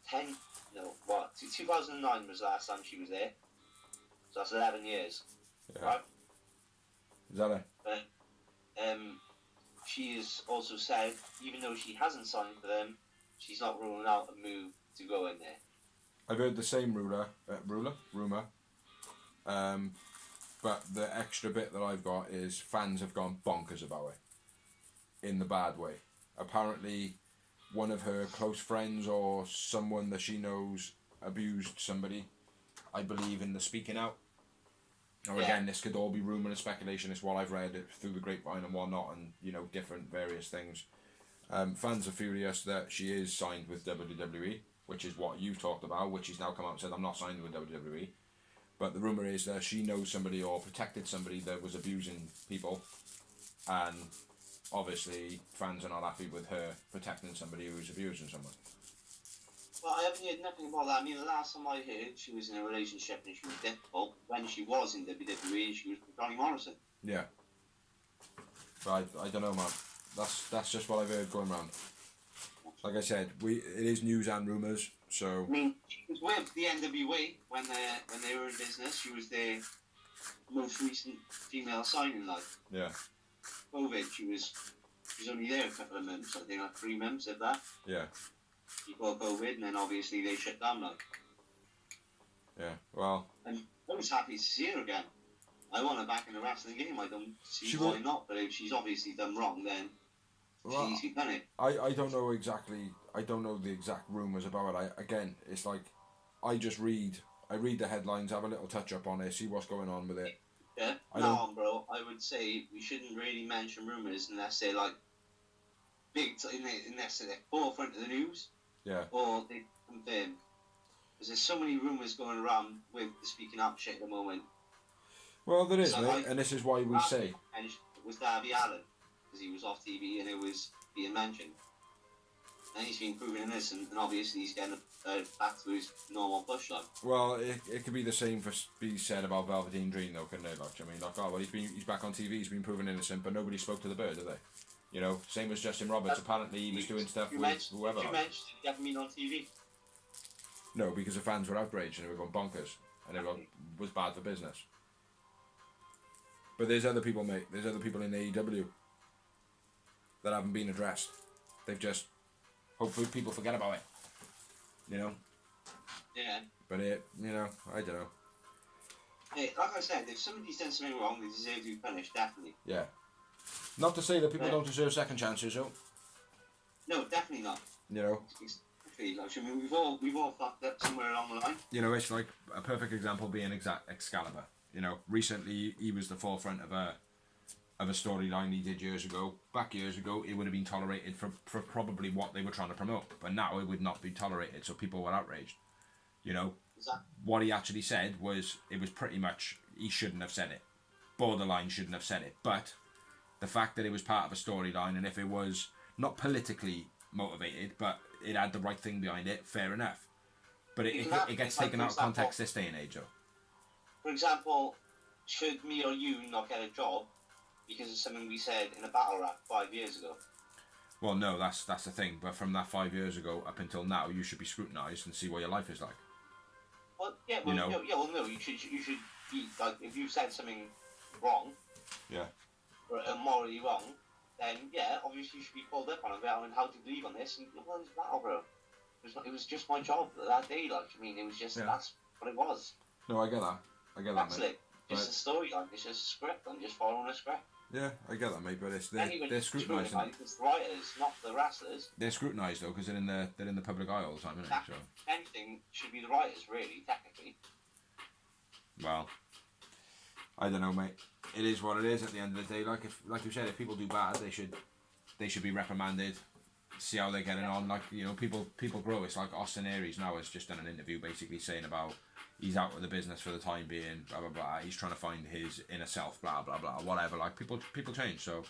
2009 was the last time she was there. So that's 11 years. Yeah. Right? Is that it? But she has also said, even though she hasn't signed for them, she's not ruling out a move to go in there. I've heard the same rumour, but the extra bit that I've got is fans have gone bonkers about it, in the bad way. Apparently, one of her close friends or someone that she knows abused somebody, I believe, in the speaking out. Now, again, this could all be rumour and speculation. It's what I've read it through the grapevine and whatnot, and, you know, different various things. Fans are furious that she is signed with WWE, which is what you've talked about, which she's now come out and said, I'm not signed with WWE. But the rumour is that she knows somebody or protected somebody that was abusing people, and obviously fans are not happy with her protecting somebody who's abusing someone. Well, I haven't heard nothing about that. I mean, the last time I heard, she was in a relationship and she was difficult when she was in WWE, she was with Johnny Morrison. Yeah. But I don't know, man. That's just what I've heard going around. Like I said, it is news and rumours, so... I mean, she was with the NWA when they were in business. She was their most recent female signing, like. Yeah. COVID, she was only there a couple of months, I think, like 3 months, if that. Yeah. Before COVID, and then obviously they shut down, like. Yeah, well... And I was happy to see her again. I want her back in the wrestling game. I don't see why not, but if she's obviously done wrong, then she needs to be punished. I don't know exactly. I don't know the exact rumours about it. Again, it's like I read the headlines, have a little touch up on it, see what's going on with it. Yeah, bro. I would say we shouldn't really mention rumours unless they're like unless they're forefront of the news. Yeah. Or they confirm. Because there's so many rumours going around with the speaking up shit at the moment. Well, there is, mate, and this is why we say. And it was Darby Allin, because he was off TV and it was being mentioned. And he's been proven innocent, and obviously he's getting back to his normal push line. Well, it could be the same be said about Velveteen Dream, though, couldn't it? Like, I mean, like, oh, well, he's back on TV, he's been proven innocent, but nobody spoke to the bird, did they? You know, same as Justin Roberts. Apparently, he was doing stuff with whoever. You mentioned he hadn't been on TV. No, because the fans were outraged and they were going bonkers, and it was bad for business. But there's other people, mate. There's other people in AEW that haven't been addressed. They've just... Hopefully people forget about it. You know? Yeah. But you know, I don't know. Hey, like I said, if somebody's done something wrong, they deserve to be punished, definitely. Yeah. Not to say that people don't deserve second chances, though. No, definitely not. You know? I mean, we've all fucked up somewhere along the line. You know, it's like a perfect example being Excalibur. You know, recently he was the forefront of a storyline he did years ago. Back years ago, it would have been tolerated for probably what they were trying to promote. But now it would not be tolerated, so people were outraged. You know, what he actually said was, it was pretty much, he shouldn't have said it. Borderline shouldn't have said it. But the fact that it was part of a storyline, and if it was not politically motivated, but it had the right thing behind it, fair enough. But it gets taken out of context this day and age, though. For example, should me or you not get a job because of something we said in a battle rap 5 years ago? Well, no, that's the thing. But from that 5 years ago up until now, you should be scrutinised and see what your life is like. Well, yeah, well, no, you should be, like, if you said something wrong, or morally wrong, then yeah, obviously you should be pulled up on it. And how to believe on this? And well, it's battle, bro. It was just my job that day. Like, I mean, it was just that's what it was. No, I get that. That's mate. Just a storyline. It's just a script. I'm just following a script. Yeah, I get that, mate. But they're scrutinised. It's the writers, not the wrestlers. They're scrutinised though, because they're in the public eye all the time, isn't it? So anything should be the writers, really, technically. Well, I don't know, mate. It is what it is. At the end of the day, like you said, if people do bad, they should be reprimanded. See how they're getting on. Like, you know, people grow. It's like Austin Aries now has just done an interview basically saying about he's out of the business for the time being, blah blah blah. He's trying to find his inner self, blah blah blah, whatever. Like, people change. So,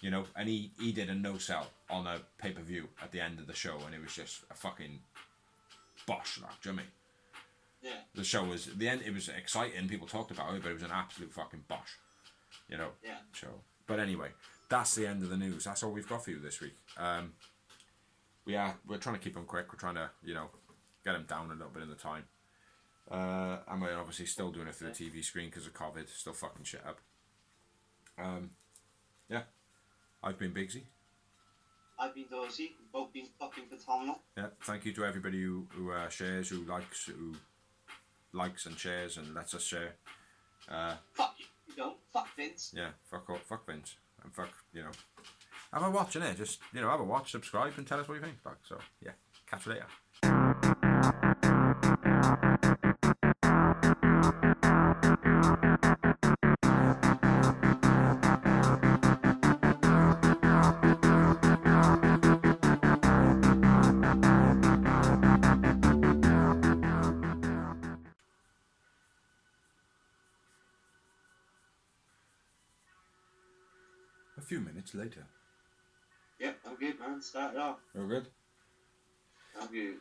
you know, and he did a no sell on a pay-per-view at the end of the show, and it was just a fucking bosh. Like, do you know what I mean? Yeah. The show was the end. It was exciting. People talked about it, but it was an absolute fucking bosh. You know. Yeah. So, but anyway, that's the end of the news. That's all we've got for you this week. We're trying to keep them quick. We're trying to, you know, get them down a little bit in the time. And we're obviously still doing it through the TV screen because of COVID. Still fucking shit up. Yeah. I've been Bigsy. I've been Dorsey. We've both been fucking phenomenal. Yeah, thank you to everybody who shares, who likes and shares and lets us share. Fuck you don't. Fuck Vince. Yeah, fuck off, fuck Vince, and fuck, have a watch, innit? Just, have a watch, subscribe, and tell us what you think. Like, so, yeah, catch you later. A few minutes later. Yep, I'm good, man. Start it off. All good? I'm good.